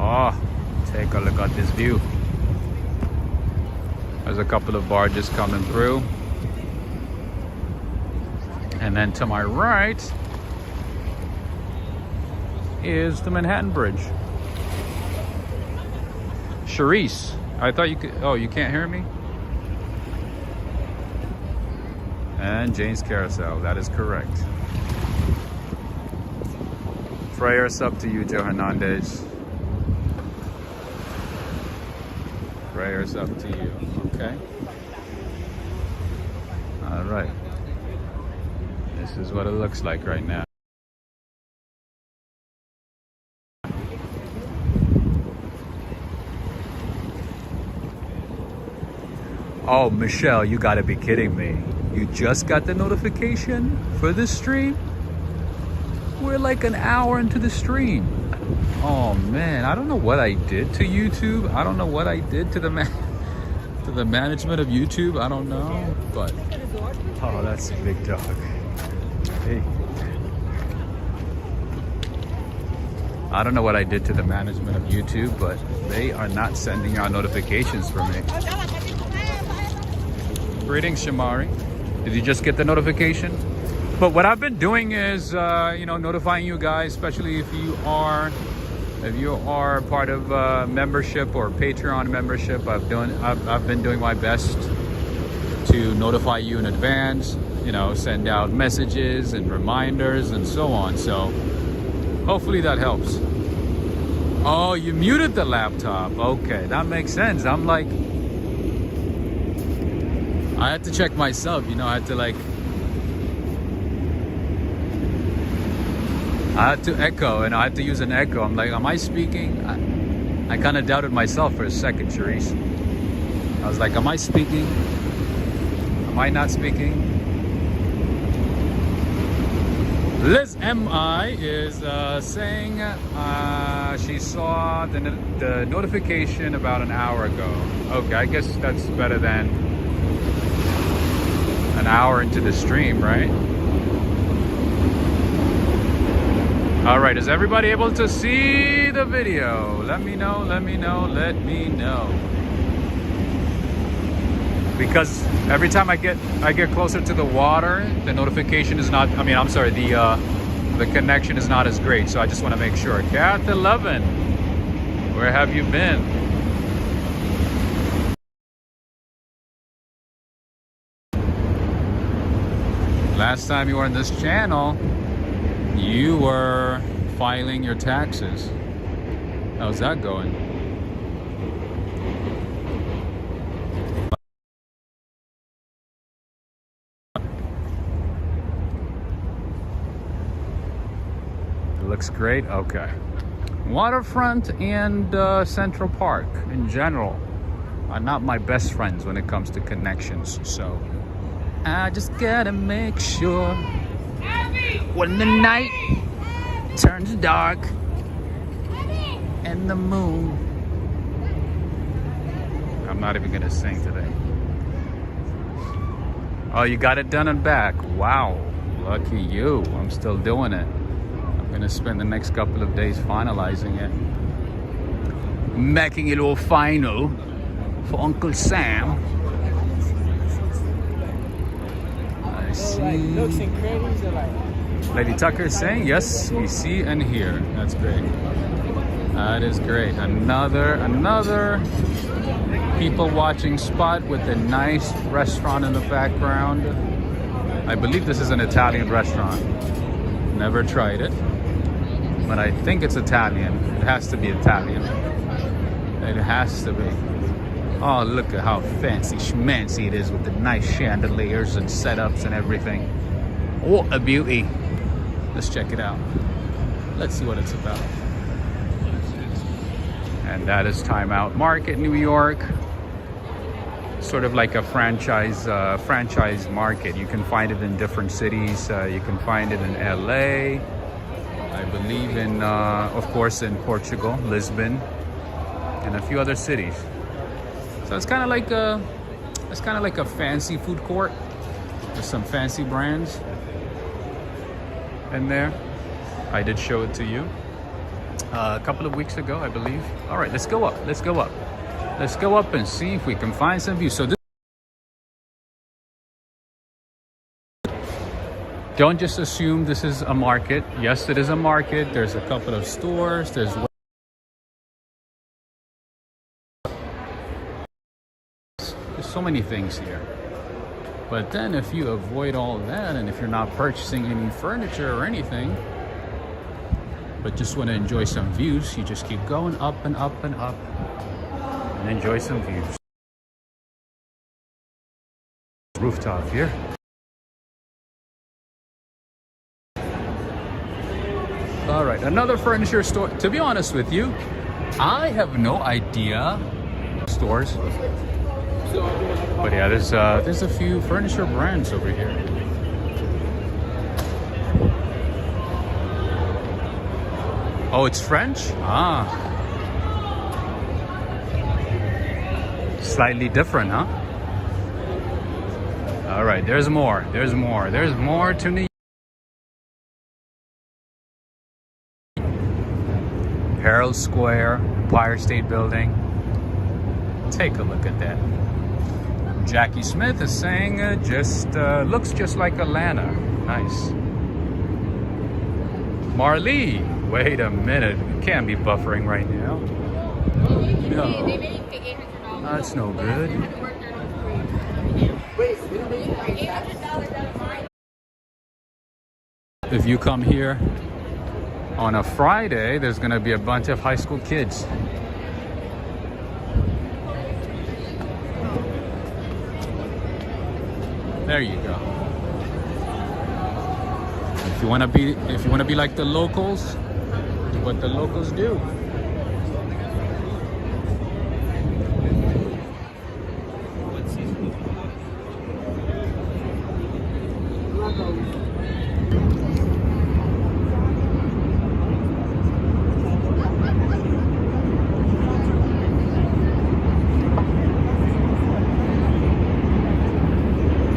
Oh, take a look at this view. There's a couple of barges coming through. And then to my right is the Manhattan Bridge. Charisse, I thought you could, oh, you can't hear me? And Jane's Carousel, that is correct. Prayers up to you, Joe Hernandez. Prayers up to you, okay? All right. This is what it looks like right now. Oh, Michelle, you gotta be kidding me. You just got the notification for this stream? We're like an hour into the stream. Oh man, I don't know what I did to YouTube. I don't know what I did to the management of YouTube. I don't know, but oh, that's a big dog. Hey. I don't know what I did to the management of YouTube, but they are not sending out notifications for me. Greetings, Shamari. Did you just get the notification? But what I've been doing is, notifying you guys, especially if you are part of membership or Patreon membership. I've been doing my best to notify you in advance. Send out messages and reminders and so on. So hopefully that helps. Oh, you muted the laptop. Okay, that makes sense. I'm like, I had to check myself, you know, I had to echo, and I had to use an echo. I'm like, am I speaking? I kind of doubted myself for a second, Charisse. I was like, am I speaking? Am I not speaking? Liz M.I. is saying she saw the notification about an hour ago. Okay, I guess that's better than an hour into the stream, right? All right, is everybody able to see the video? Let me know, let me know, let me know. Because every time I get closer to the water, the notification is not, I'm sorry, the connection is not as great. So I just want to make sure. Cat 11, where have you been? Last time you were on this channel, you were filing your taxes. How's that going? Looks great. Okay. Waterfront and Central Park in general are not my best friends when it comes to connections. So I just gotta make sure when the night turns dark and the moon. I'm not even gonna sing today. Oh, you got it done and back. Wow. Lucky you. I'm still doing it. Gonna spend the next couple of days finalizing it, making it all final for Uncle Sam. I see. Lady Tucker is saying yes, we see and hear. That's great. That is great. Another people watching spot with a nice restaurant in the background. I believe this is an Italian restaurant. Never tried it, but I think it's Italian. It has to be Italian. It has to be. Oh, look at how fancy schmancy it is with the nice chandeliers and setups and everything. What a beauty. Let's check it out. Let's see what it's about. And that is Timeout Market, New York. Sort of like a franchise market. You can find it in different cities. You can find it in LA. I believe in, of course, in Portugal, Lisbon, and a few other cities. So it's kind of like a fancy food court with some fancy brands in there. I did show it to you a couple of weeks ago, I believe. All right, let's go up. Let's go up. Let's go up and see if we can find some views. So this. Don't just assume this is a market. Yes, it is a market. There's a couple of stores. There's so many things here. But then if you avoid all that, and if you're not purchasing any furniture or anything, but just want to enjoy some views, you just keep going up and up and up and enjoy some views. Rooftop here. All right, another furniture store. To be honest with you, I have no idea stores. But yeah, there's a few furniture brands over here. Oh, it's French? Ah. Slightly different, huh? All right, there's more. There's more. There's more to New York. Herald Square, Empire State Building. Take a look at that. Jackie Smith is saying looks just like Atlanta. Nice. Marley, wait a minute. You can't be buffering right now. No. That's no good. If you come here On a Friday, there's gonna be a bunch of high school kids. There you go. If you wanna be like the locals, do what the locals do.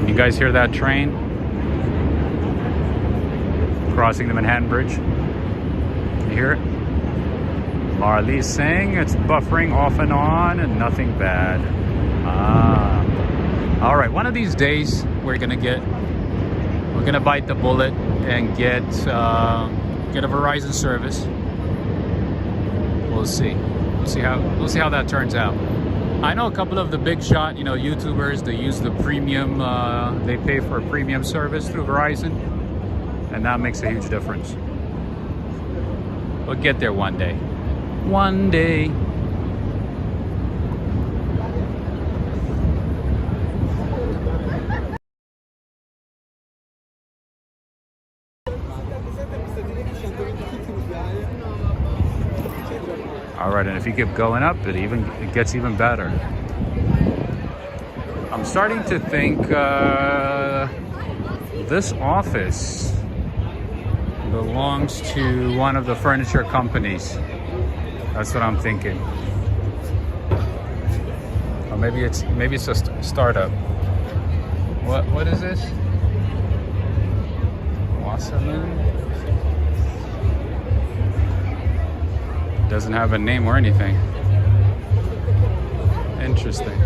You guys hear that train crossing the Manhattan Bridge? You hear it? Marley's saying it's buffering off and on and nothing bad. All right, one of these days we're gonna bite the bullet and get a Verizon service. We'll see. We'll see how that turns out. I know a couple of the big shot, YouTubers, they use the premium, they pay for a premium service through Verizon, and that makes a huge difference. We'll get there one day. One day. All right, and if you keep going up, it gets even better. I'm starting to think this office belongs to one of the furniture companies. That's what I'm thinking. Or maybe it's a startup. What is this? Wasserman? Doesn't have a name or anything. Interesting.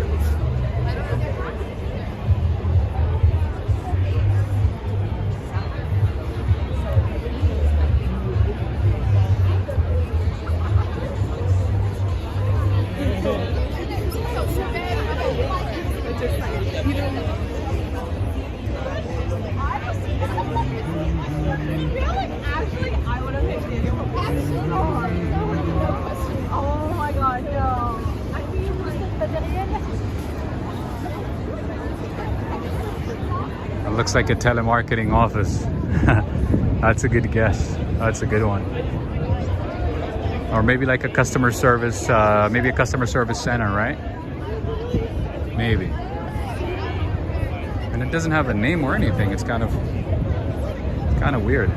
It looks like a telemarketing office. That's a good guess. That's a good one. Or maybe like a customer service, maybe a customer service center, right? Maybe. And it doesn't have a name or anything. It's kind of weird.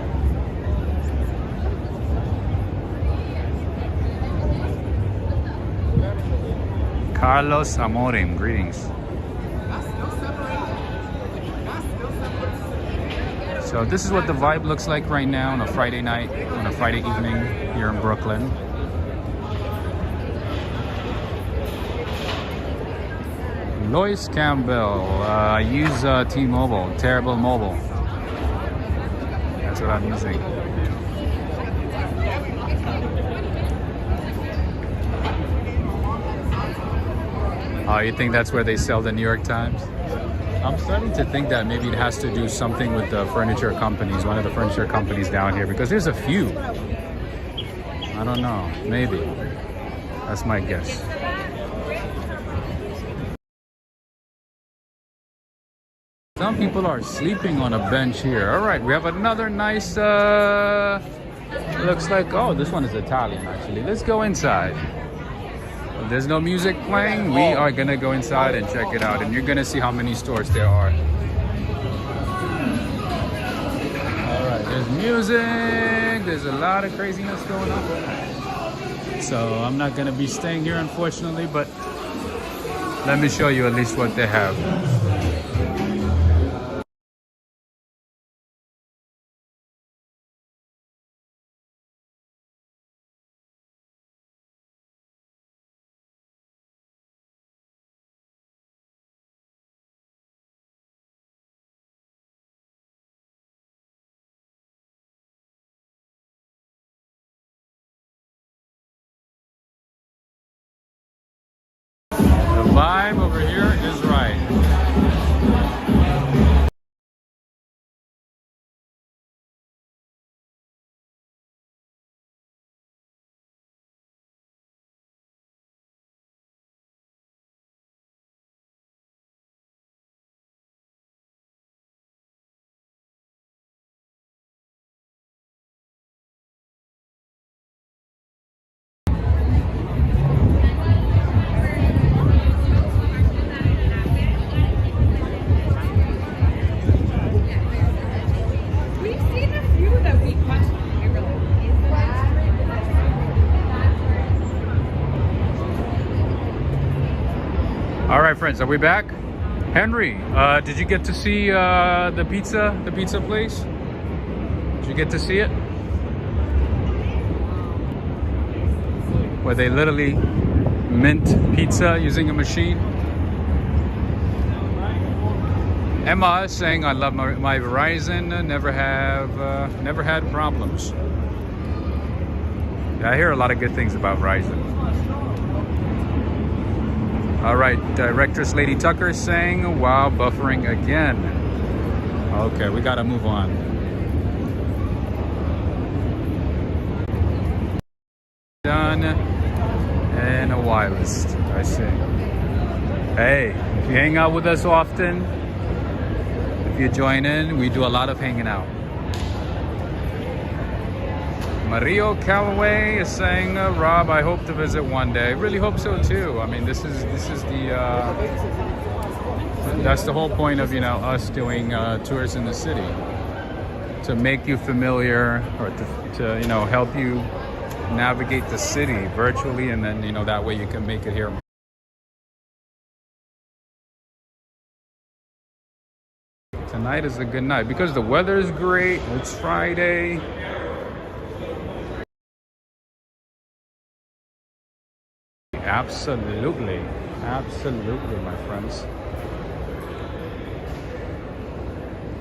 Carlos Amorim, greetings. So this is what the vibe looks like right now on a Friday night, on a Friday evening here in Brooklyn. Lois Campbell, I use T-Mobile, terrible mobile. That's what I'm using. Oh, you think that's where they sell the New York Times? I'm starting to think that maybe it has to do something with the furniture companies, one of the furniture companies down here, because there's a few. I don't know, maybe. That's my guess. Some people are sleeping on a bench here. All right, we have another nice, looks like, oh, this one is Italian actually. Let's go inside. If there's no music playing, we are gonna go inside and check it out, and you're gonna see how many stores there are. All right, there's music, there's a lot of craziness going on. So I'm not gonna be staying here, unfortunately, but let me show you at least what they have. The vibe over here is right. friends, are we back? Henry, did you get to see the pizza place? Did you get to see it? Where they literally mint pizza using a machine. Emma is saying, I love my Verizon, never had problems. Yeah, I hear a lot of good things about Verizon. All right, Directress Lady Tucker is saying, wow, buffering again. Okay, we gotta move on. Done and a wireless, I see. Hey, if you hang out with us often, if you join in, we do a lot of hanging out. Mario Callaway is saying, Rob, I hope to visit one day. I really hope so too. I mean, this is the that's the whole point of, you know, us doing tours in the city, to make you familiar, or to you know, help you navigate the city virtually, and then, you know, that way you can make it here. Tonight is a good night because the weather is great. It's Friday. Absolutely, absolutely, my friends.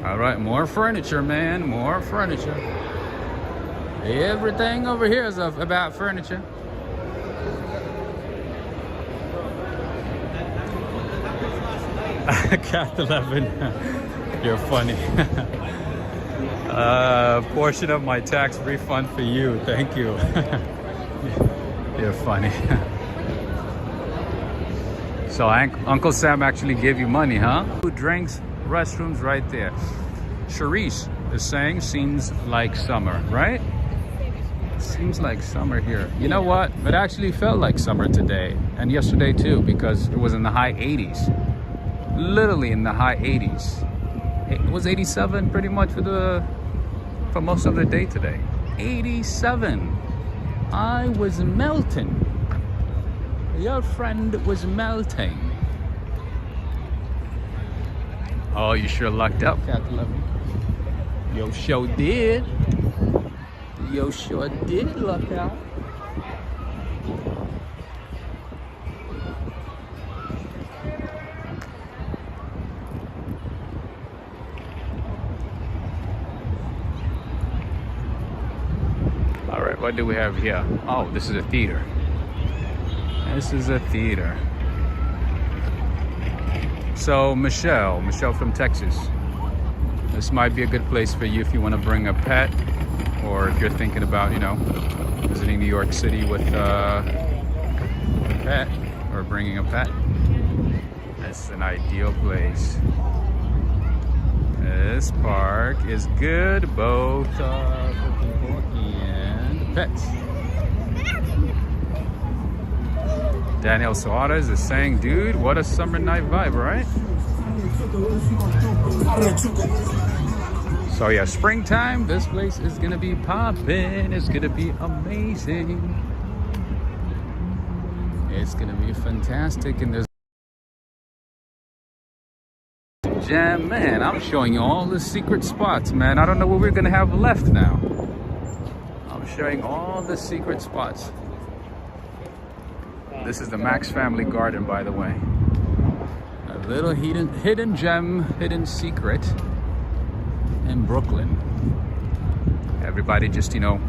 All right, more furniture, man, more furniture. Everything over here is about furniture. Cat 11, you're funny. Portion of my tax refund for you, thank you. You're funny. So Uncle Sam actually gave you money, huh? Food, drinks, restrooms right there. Charisse is saying, seems like summer, right? Seems like summer here. You know what? It actually felt like summer today and yesterday too, because it was in the high 80s. Literally in the high 80s. It was 87 pretty much for most of the day today. 87. I was melting. Your friend was melting. Oh, you sure lucked out, Cat 11. Yo sure did. Yo sure did luck out. All right, what do we have here? Oh, this is a theater. This is a theater. So Michelle from Texas, this might be a good place for you if you want to bring a pet, or if you're thinking about, you know, visiting New York City with a pet, or bringing a pet. It's an ideal place. This park is good both for people and pets. Daniel Suarez is saying, dude, what a summer night vibe, right? So yeah, springtime, this place is gonna be popping. It's gonna be amazing. It's gonna be fantastic. And there's Jam, man, I'm showing you all the secret spots, man. I don't know what we're gonna have left now. I'm showing all the secret spots. This is the Max Family Garden, by the way. A little hidden gem, hidden secret in Brooklyn. Everybody just, you know,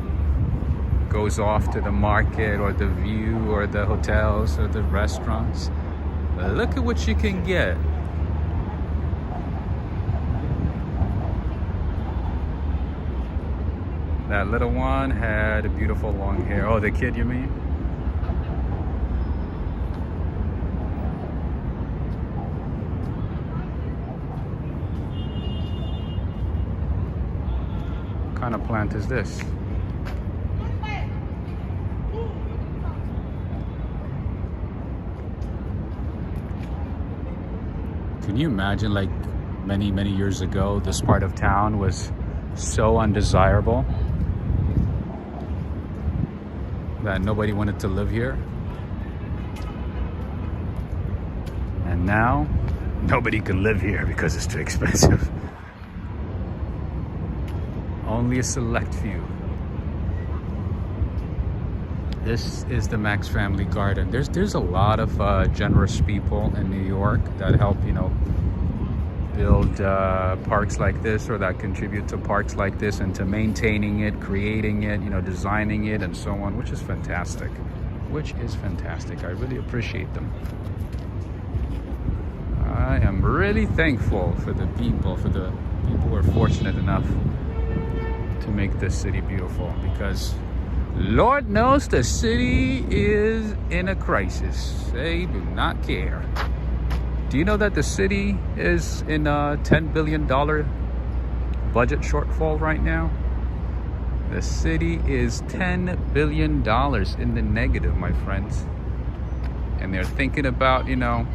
goes off to the market or the view or the hotels or the restaurants. But look at what you can get. That little one had beautiful long hair. Oh, the kid, you mean? What kind of plant is this? Can you imagine, like, many years ago, this part of town was so undesirable that nobody wanted to live here? And now nobody can live here because it's too expensive. Only a select few. This is the Max Family Garden. There's a lot of generous people in New York that help, you know, build parks like this, or that contribute to parks like this and to maintaining it, creating it, you know, designing it and so on, which is fantastic. I really appreciate them. I am really thankful for the people who are fortunate enough to make this city beautiful, because Lord knows the city is in a crisis. They do not care. Do you know that the city is in a $10 billion budget shortfall right now? The city is $10 billion in the negative, my friends. And they're thinking about, you know,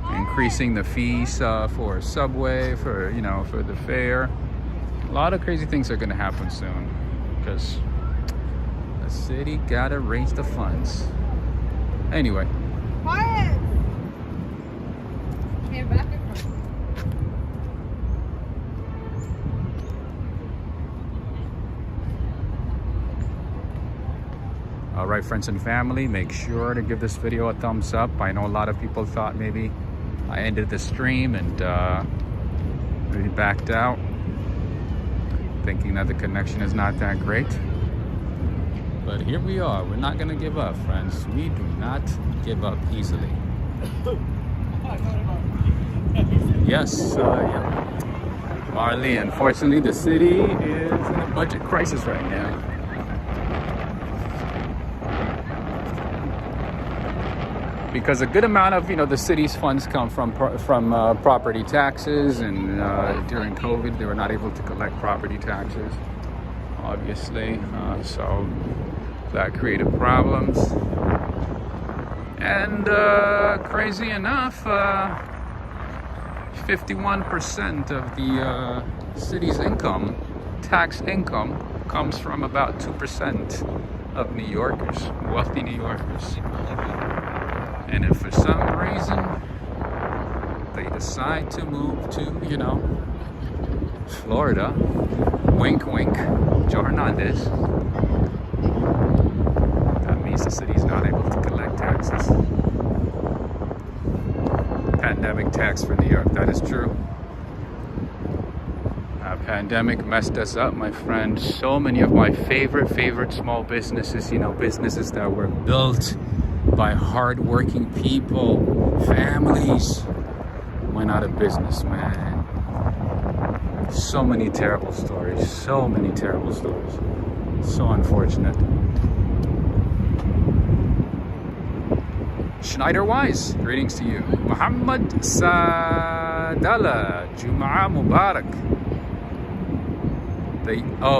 increasing the fees for subway, for, you know, for the fare. A lot of crazy things are going to happen soon, because the city gotta raise the funds. Anyway. Quiet! Hey, back and forth. All right, friends and family, make sure to give this video a thumbs up. I know a lot of people thought maybe I ended the stream and really backed out, thinking that the connection is not that great. But here we are. We're not going to give up, friends. We do not give up easily. Yes, yeah. Marley, unfortunately, the city is in a budget crisis right now. Because a good amount of, you know, the city's funds come from property taxes, and during COVID they were not able to collect property taxes, obviously, so that created problems. And crazy enough, 51% of the city's income, tax income, comes from about 2% of New Yorkers, wealthy New Yorkers. And if for some reason they decide to move to, you know, Florida, wink wink, Joe Hernandez, that means the city's not able to collect taxes. Pandemic tax for New York, that is true. Pandemic messed us up, my friend. So many of my favorite small businesses, you know, businesses that were built by hard-working people, families, went out of business, man. So many terrible stories, so unfortunate. Schneider Wise, greetings to you. Muhammad Sadala, Jum'ah Mubarak.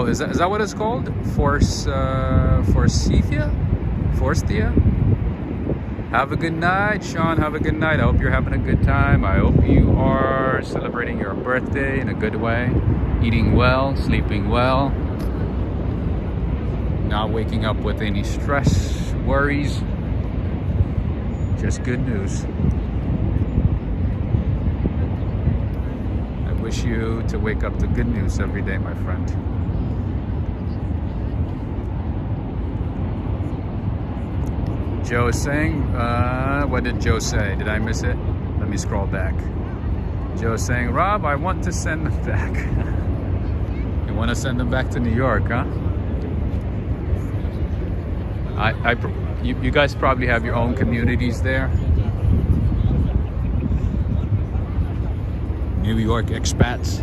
Is that what it's called? Forsythia? Have a good night, Sean. Have a good night. I hope you're having a good time. I hope you are celebrating your birthday in a good way. Eating well, sleeping well. Not waking up with any stress, worries. Just good news. I wish you to wake up to good news every day, my friend. Joe is saying, what did Joe say? Did I miss it? Let me scroll back. Joe is saying, Rob, I want to send them back. You want to send them back to New York, huh? You guys probably have your own communities there. New York expats.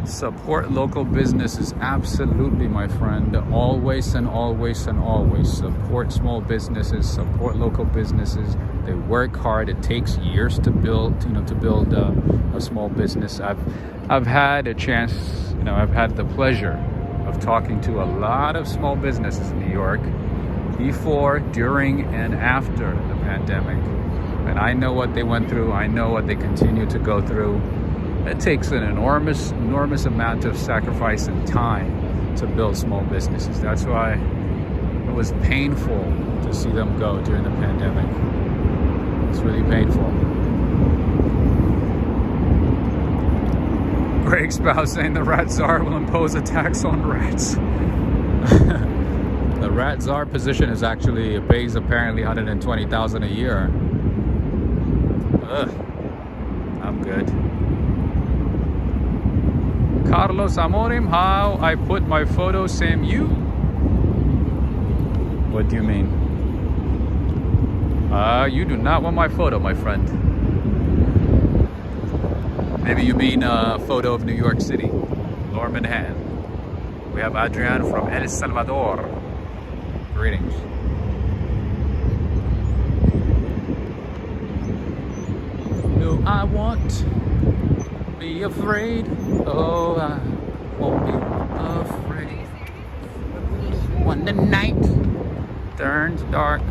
Support local businesses, absolutely, my friend. Always and always and always support small businesses, support local businesses. They work hard. It takes years to build, you know, a small business. I've had a chance, you know, I've had the pleasure of talking to a lot of small businesses in New York before, during, and after the pandemic. And I know what they went through. I know what they continue to go through. It takes an enormous amount of sacrifice and time to build small businesses. That's why It was painful to see them go during the pandemic. It's really painful. Greg Spouse saying the rat czar will impose a tax on rats. The rat czar position is actually, it pays apparently $120,000 a year. Ugh, I'm good. Carlos Amorim, how I put my photo, same you? What do you mean? You do not want my photo, my friend. Maybe you mean a photo of New York City or Manhattan. We have Adrian from El Salvador. Greetings. No, I won't be afraid. Oh, I won't be afraid. When the night turns dark.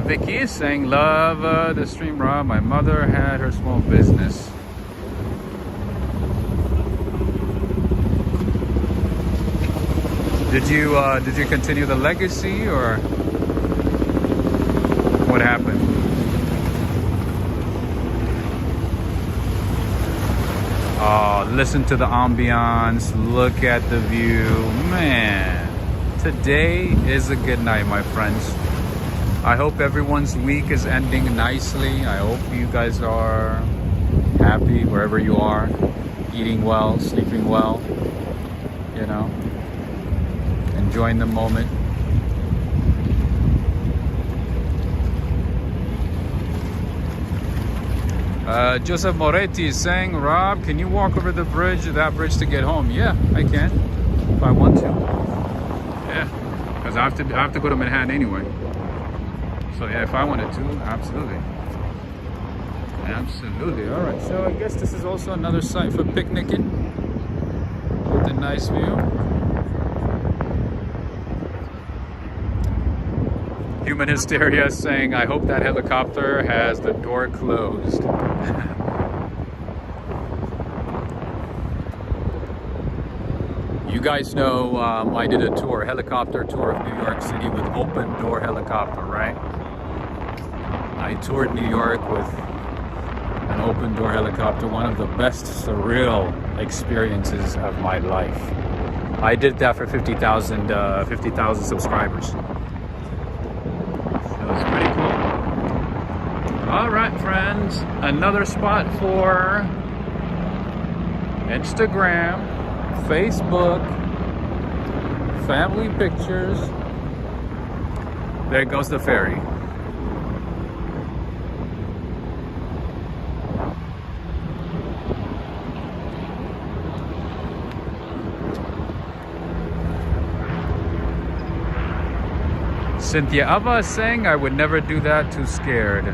Vicky is saying, love the stream, Rob. My mother had her small business. Did you continue the legacy, or what happened? Oh, listen to the ambiance. Look at the view. Man, today is a good night, my friends. I hope everyone's week is ending nicely. I hope you guys are happy wherever you are, eating well, sleeping well, you know, enjoying the moment. Joseph Moretti is saying, Rob, can you walk over that bridge to get home? Yeah, I can, if I want to. Yeah, because I have to go to Manhattan anyway. So yeah, if I wanted to, absolutely. Absolutely. All right, so I guess this is also another site for picnicking with a nice view. Human Hysteria is saying, I hope that helicopter has the door closed. You guys know I did a helicopter tour of New York City with open door helicopter, right? I toured New York with an open door helicopter, one of the best surreal experiences of my life. I did that for 50,000 subscribers. So it's pretty cool. All right, friends, another spot for Instagram, Facebook, family pictures. There goes the ferry. Cynthia Ava is saying, I would never do that, too scared.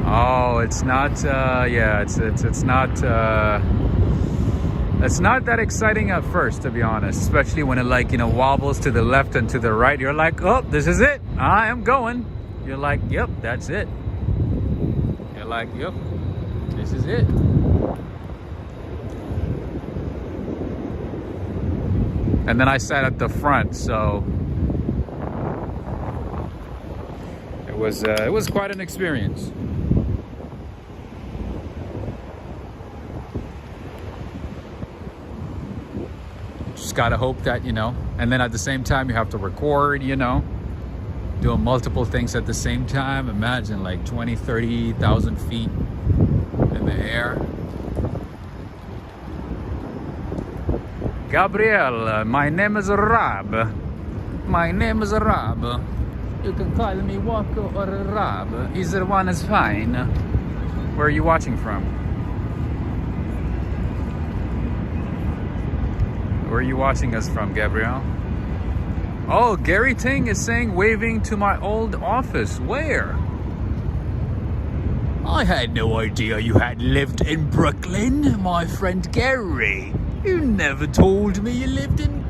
Oh, it's not, yeah, it's not, it's not that exciting at first, to be honest, especially when it wobbles to the left and to the right. You're like, oh, this is it. I am going. You're like, yep, that's it. You're like, yep, this is it. And then I sat at the front, so it was quite an experience. Just gotta hope that, and then at the same time you have to record, doing multiple things at the same time. Imagine like 20, 30,000 feet in the air. Gabriel, my name is Rob. My name is Rob. You can call me Walker or Rob. Either one is fine. Where are you watching from? Where are you watching us from, Gabriel? Oh, Gary Ting is saying, waving to my old office. Where? I had no idea you had lived in Brooklyn, my friend Gary. You never told me you lived in,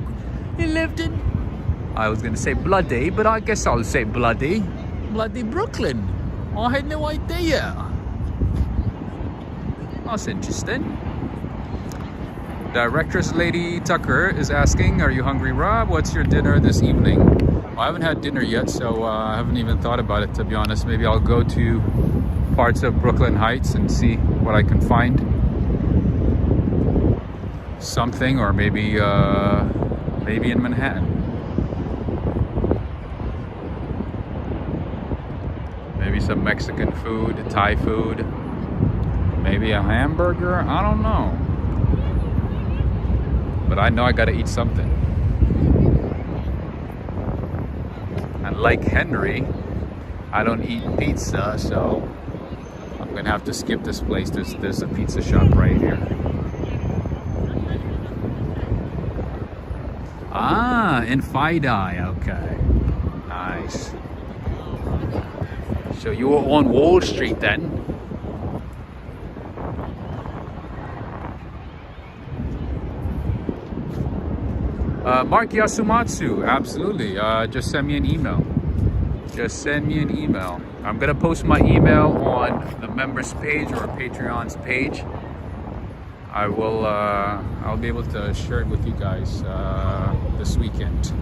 I was gonna say bloody, but I guess I'll say bloody Brooklyn. Oh, I had no idea. That's interesting. Directress Lady Tucker is asking, are you hungry, Rob? What's your dinner this evening? Well, I haven't had dinner yet, so I haven't even thought about it, to be honest. Maybe I'll go to parts of Brooklyn Heights and see what I can find. Something, or maybe maybe in Manhattan. Maybe some Mexican food, Thai food, maybe a hamburger, I don't know. But I know I gotta eat something. And like Henry, I don't eat pizza, so I'm gonna have to skip this place. There's a pizza shop right here. Ah, in Fidei, okay. Nice. So you were on Wall Street then? Mark Yasumatsu, absolutely. Just send me an email. Just send me an email. I'm gonna post my email on the members page or Patreon's page. I will. I'll be able to share it with you guys this weekend.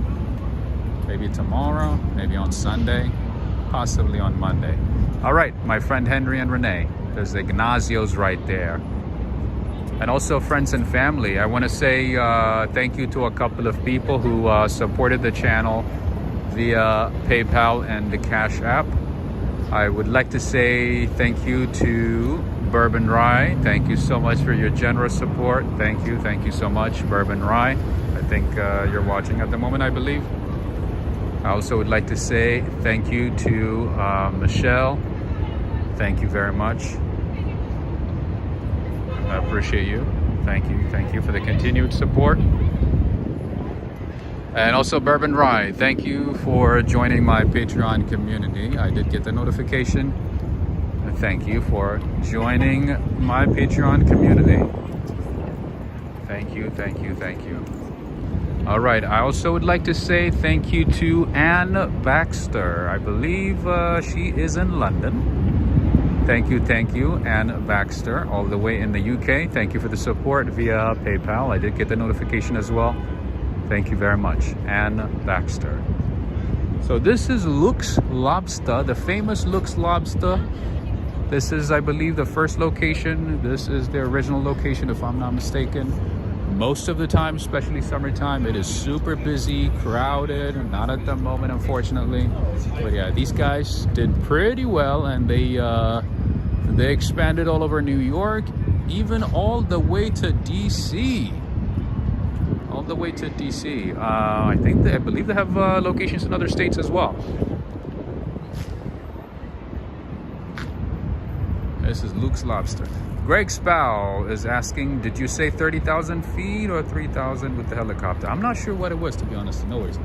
Maybe tomorrow. Maybe on Sunday. Possibly on Monday. All right, my friend Henry and Renee. There's Ignazio's right there. And also friends and family. I want to say thank you to a couple of people who supported the channel via PayPal and the Cash App. I would like to say thank you to Bourbon Rye. Thank you so much for your generous support. Thank you so much, Bourbon Rye. I think you're watching at the moment, I believe. I also would like to say thank you to Michelle. Thank you very much. I appreciate you. Thank you for the continued support. And also Bourbon Rye, thank you for joining my Patreon community. I did get the notification. Thank you for joining my Patreon community. Thank you. All right, I also would like to say thank you to Anne Baxter. I believe she is in London. Thank you, Anne Baxter, all the way in the UK. Thank you for the support via PayPal. I did get the notification as well. Thank you very much, Anne Baxter. So this is Luke's Lobster, the famous Luke's Lobster. This is, I believe, the first location. This is the original location, if I'm not mistaken. Most of the time, especially summertime, it is super busy, crowded. Not at the moment, unfortunately. But yeah, these guys did pretty well, and they expanded all over New York, even all the way to DC. All the way to DC. I believe they have locations in other states as well. This is Luke's Lobster. Greg Spau is asking, did you say 30,000 feet or 3,000 with the helicopter? I'm not sure what it was, to be honest. No worries.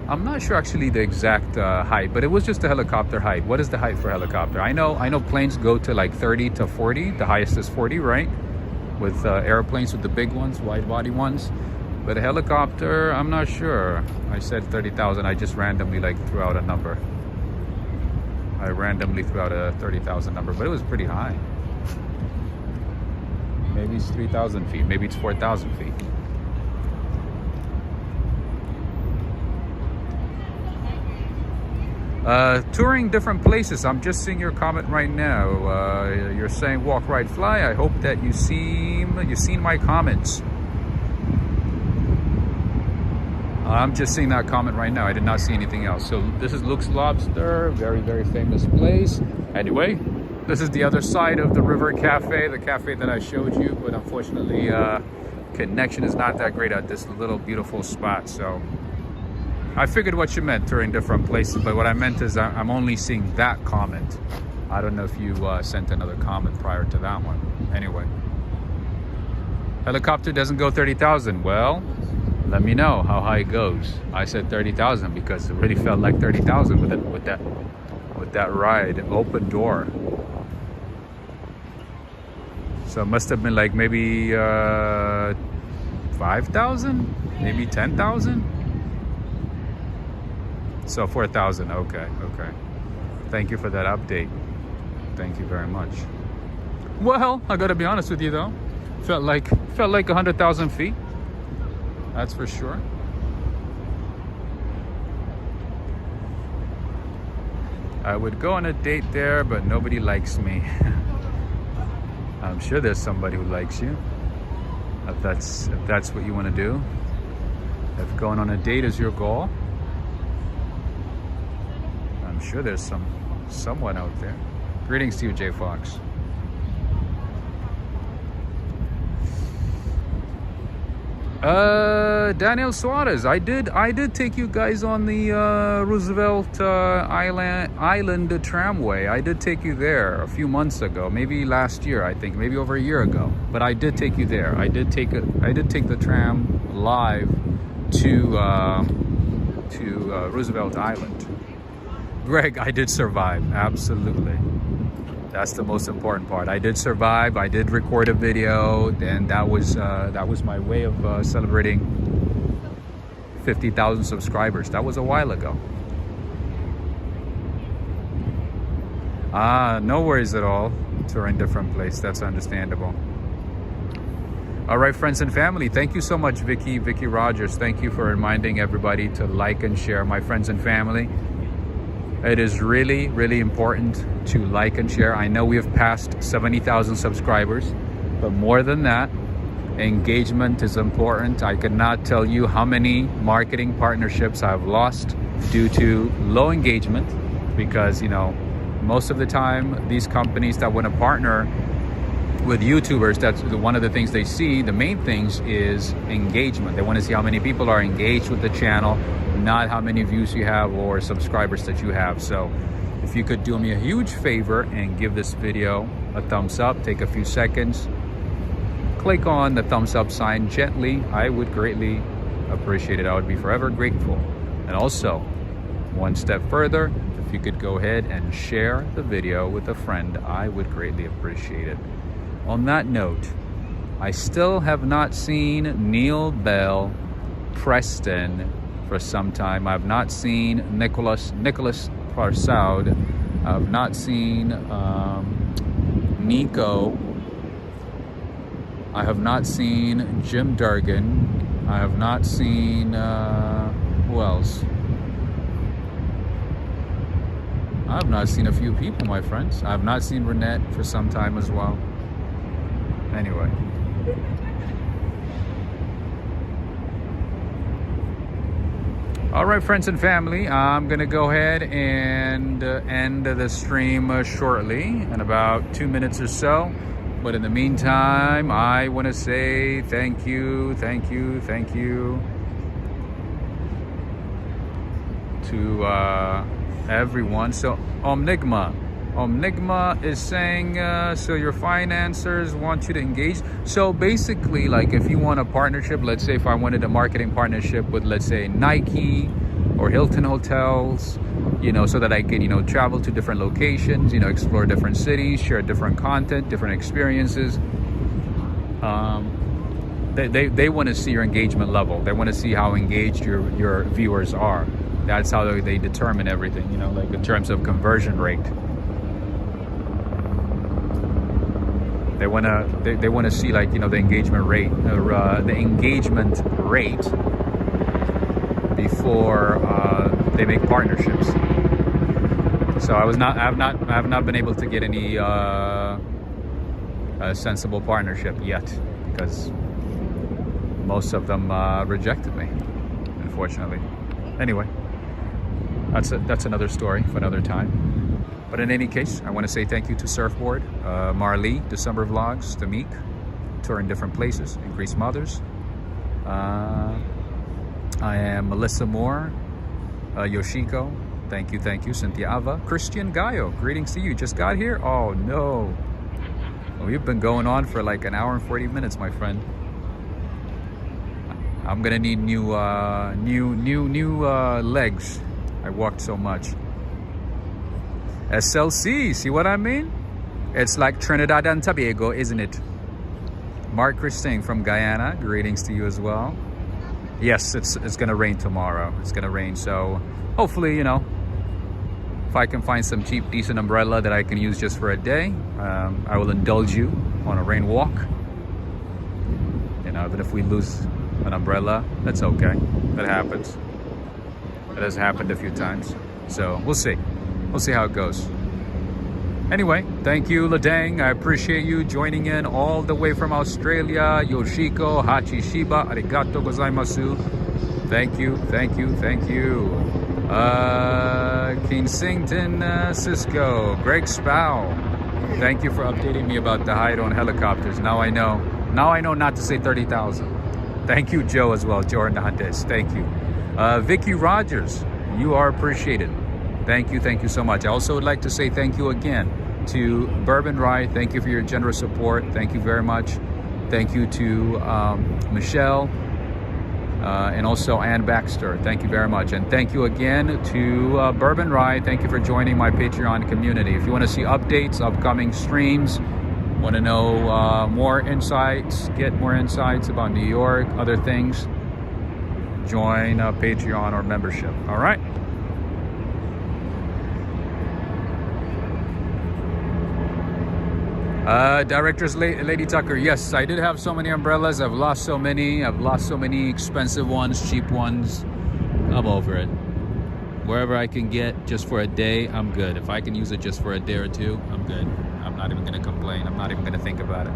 I'm not sure actually the exact height, but it was just the helicopter height. What is the height for helicopter? I know planes go to like 30 to 40. The highest is 40, right? With airplanes, with the big ones, wide body ones. But a helicopter, I'm not sure. I said 30,000. I just randomly threw out a number. I randomly threw out a 30,000 number, but it was pretty high. Maybe it's 3,000 feet. Maybe it's 4,000 feet. Touring different places. I'm just seeing your comment right now. You're saying walk, ride, fly. I hope that you've seen my comments. I'm just seeing that comment right now. I did not see anything else. So this is Luke's Lobster, very, very famous place. Anyway, this is the other side of the River Cafe, the cafe that I showed you, but unfortunately connection is not that great at this little beautiful spot. So I figured what you meant, touring different places, but what I meant is I'm only seeing that comment. I don't know if you sent another comment prior to that one. Anyway, helicopter doesn't go 30,000. Well, let me know how high it goes. I said 30,000 because it really felt like 30,000 with that ride, open door. So it must have been like maybe 5,000, maybe 10,000. So 4,000. Okay. Thank you for that update. Thank you very much. Well, I gotta be honest with you though. Felt like 100,000 feet. That's for sure. I would go on a date there, but nobody likes me. I'm sure there's somebody who likes you. If that's what you want to do. If going on a date is your goal, I'm sure there's someone out there. Greetings to you, J Fox. Daniel Suarez, I did take you guys on the Roosevelt Island tramway. I did take you there a few months ago, maybe last year, I think, maybe over a year ago. But I did take you there. I did take the tram live to Roosevelt Island. Greg, I did survive. Absolutely. That's the most important part. I did survive. I did record a video, and that was my way of celebrating 50,000 subscribers. That was a while ago. No worries at all. We're in a different place. That's understandable. All right, friends and family. Thank you so much, Vicky Rogers. Thank you for reminding everybody to like and share. My friends and family, it is really, really important to like and share. I know we have passed 70,000 subscribers, but more than that, engagement is important. I cannot tell you how many marketing partnerships I've lost due to low engagement, because, you know, most of the time, these companies that want to partner with YouTubers, that's one of the things they see. The main things is engagement. They want to see how many people are engaged with the channel, not how many views you have or subscribers that you have. So if you could do me a huge favor and give this video a thumbs up, take a few seconds, click on the thumbs up sign gently, I would greatly appreciate it. I would be forever grateful. And also, one step further, if you could go ahead and share the video with a friend, I would greatly appreciate it. On that note, I still have not seen Neil Bell Preston for some time. I've not seen Nicholas Parsaud. I've not seen Nico. I have not seen Jim Durgan. I have not seen who else? I have not seen a few people, my friends. I have not seen Renette for some time as well. Anyway. All right, friends and family, I'm gonna go ahead and end the stream shortly, in about 2 minutes or so. But in the meantime, I want to say thank you to everyone. So Omnigma is saying, so your financiers want you to engage. So basically, like, if you want a partnership, let's say if I wanted a marketing partnership with, let's say, Nike or Hilton Hotels, you know, so that I can, you know, travel to different locations, you know, explore different cities, share different content, different experiences. They want to see your engagement level. They want to see how engaged your viewers are. That's how they determine everything, you know, like in terms of conversion rate. They want to see, like, you know, the engagement rate before they make partnerships. So I have not been able to get any sensible partnership yet, because most of them rejected me, unfortunately. Anyway, that's another story for another time. But in any case, I want to say thank you to Surfboard, Marley, December Vlogs, to Meek, touring different places, Increased Mothers. I am Melissa Moore, Yoshiko, thank you, Cynthia Ava, Christian Gaio, greetings to you. Just got here? Oh no, we've been going on for like an hour and 40 minutes, my friend. I'm gonna need new legs. I walked so much. SLC, see what I mean? It's like Trinidad and Tobago, isn't it? Mark Christine from Guyana, greetings to you as well. Yes, it's gonna rain tomorrow. It's gonna rain, so hopefully, you know, If I can find some cheap, decent umbrella that I can use just for a day, I will indulge you on a rain walk. You know, even if we lose an umbrella, that's okay. That happens. It has happened a few times. So we'll see. We'll see how it goes. Anyway, thank you, Ladang. I appreciate you joining in all the way from Australia. Yoshiko, Hachishiba, arigato gozaimasu. Thank you, thank you, thank you. Kensington, Cisco, Greg Spow. Thank you for updating me about the height on helicopters. Now I know. Now I know not to say 30,000. Thank you, Joe, as well. Joe Hernandez. Thank you. Vicky Rogers, you are appreciated. Thank you so much. I also would like to say thank you again to Bourbon Rye. Thank you for your generous support. Thank you very much. Thank you to Michelle and also Ann Baxter. Thank you very much. And thank you again to Bourbon Rye. Thank you for joining my Patreon community. If you want to see updates, upcoming streams, want to know more insights, get more insights about New York, other things, join Patreon or membership. All right. Director's Lady Tucker, yes, I did have so many umbrellas. I've lost so many. I've lost so many expensive ones, cheap ones. I'm over it. Wherever I can get just for a day, I'm good. If I can use it just for a day or two, I'm good. I'm not even going to complain. I'm not even going to think about it.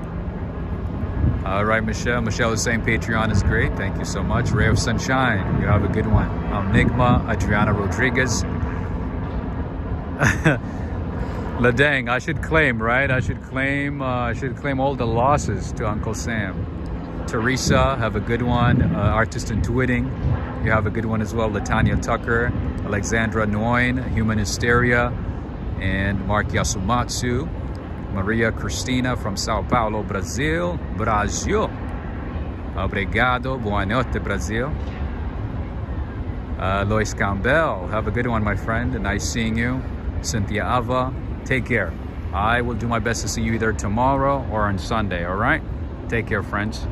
All right, Michelle. Michelle is saying Patreon is great. Thank you so much. Ray of Sunshine, you have a good one. Nigma, Adriana Rodriguez. Ladang, I should claim, right? I should claim all the losses to Uncle Sam. Teresa, have a good one. Artist in Twitting, you have a good one as well. Latanya Tucker, Alexandra Nguyen, Human Hysteria, and Mark Yasumatsu. Maria Cristina from Sao Paulo, Brazil. Brasil. Obrigado. Boa noite, Brazil. Lois Campbell, have a good one, my friend. Nice seeing you. Cynthia Ava, take care. I will do my best to see you either tomorrow or on Sunday, all right? Take care, friends.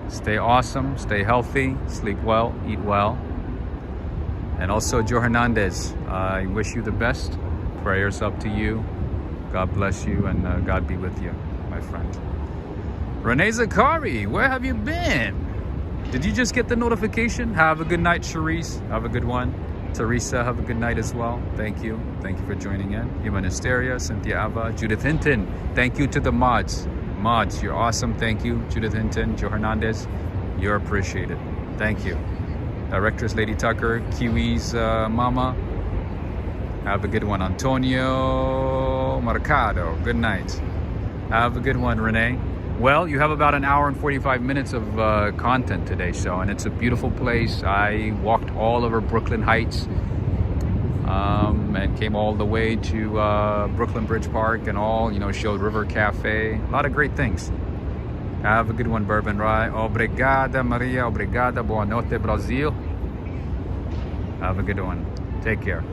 Stay awesome, stay healthy, sleep well, eat well. And also, Joe Hernandez, I wish you the best. Prayers up to you. God bless you and God be with you, my friend. Renee Zakari, where have you been? Did you just get the notification? Have a good night, Charisse. Have a good one. Teresa, have a good night as well. Thank you. Thank you for joining in. Human Hysteria, Cynthia Ava, Judith Hinton. Thank you to the mods. Mods, you're awesome. Thank you. Judith Hinton, Joe Hernandez, you're appreciated. Thank you. Directress Lady Tucker, Kiwi's mama. Have a good one. Antonio Mercado, good night. Have a good one, Renee. Well, you have about an hour and 45 minutes of content today, so, and it's a beautiful place. I walked all over Brooklyn Heights and came all the way to Brooklyn Bridge Park and all, you know, showed River Cafe. A lot of great things. Have a good one, Bourbon Rye. Obrigada, Maria. Obrigada. Boa noite, Brazil. Have a good one. Take care.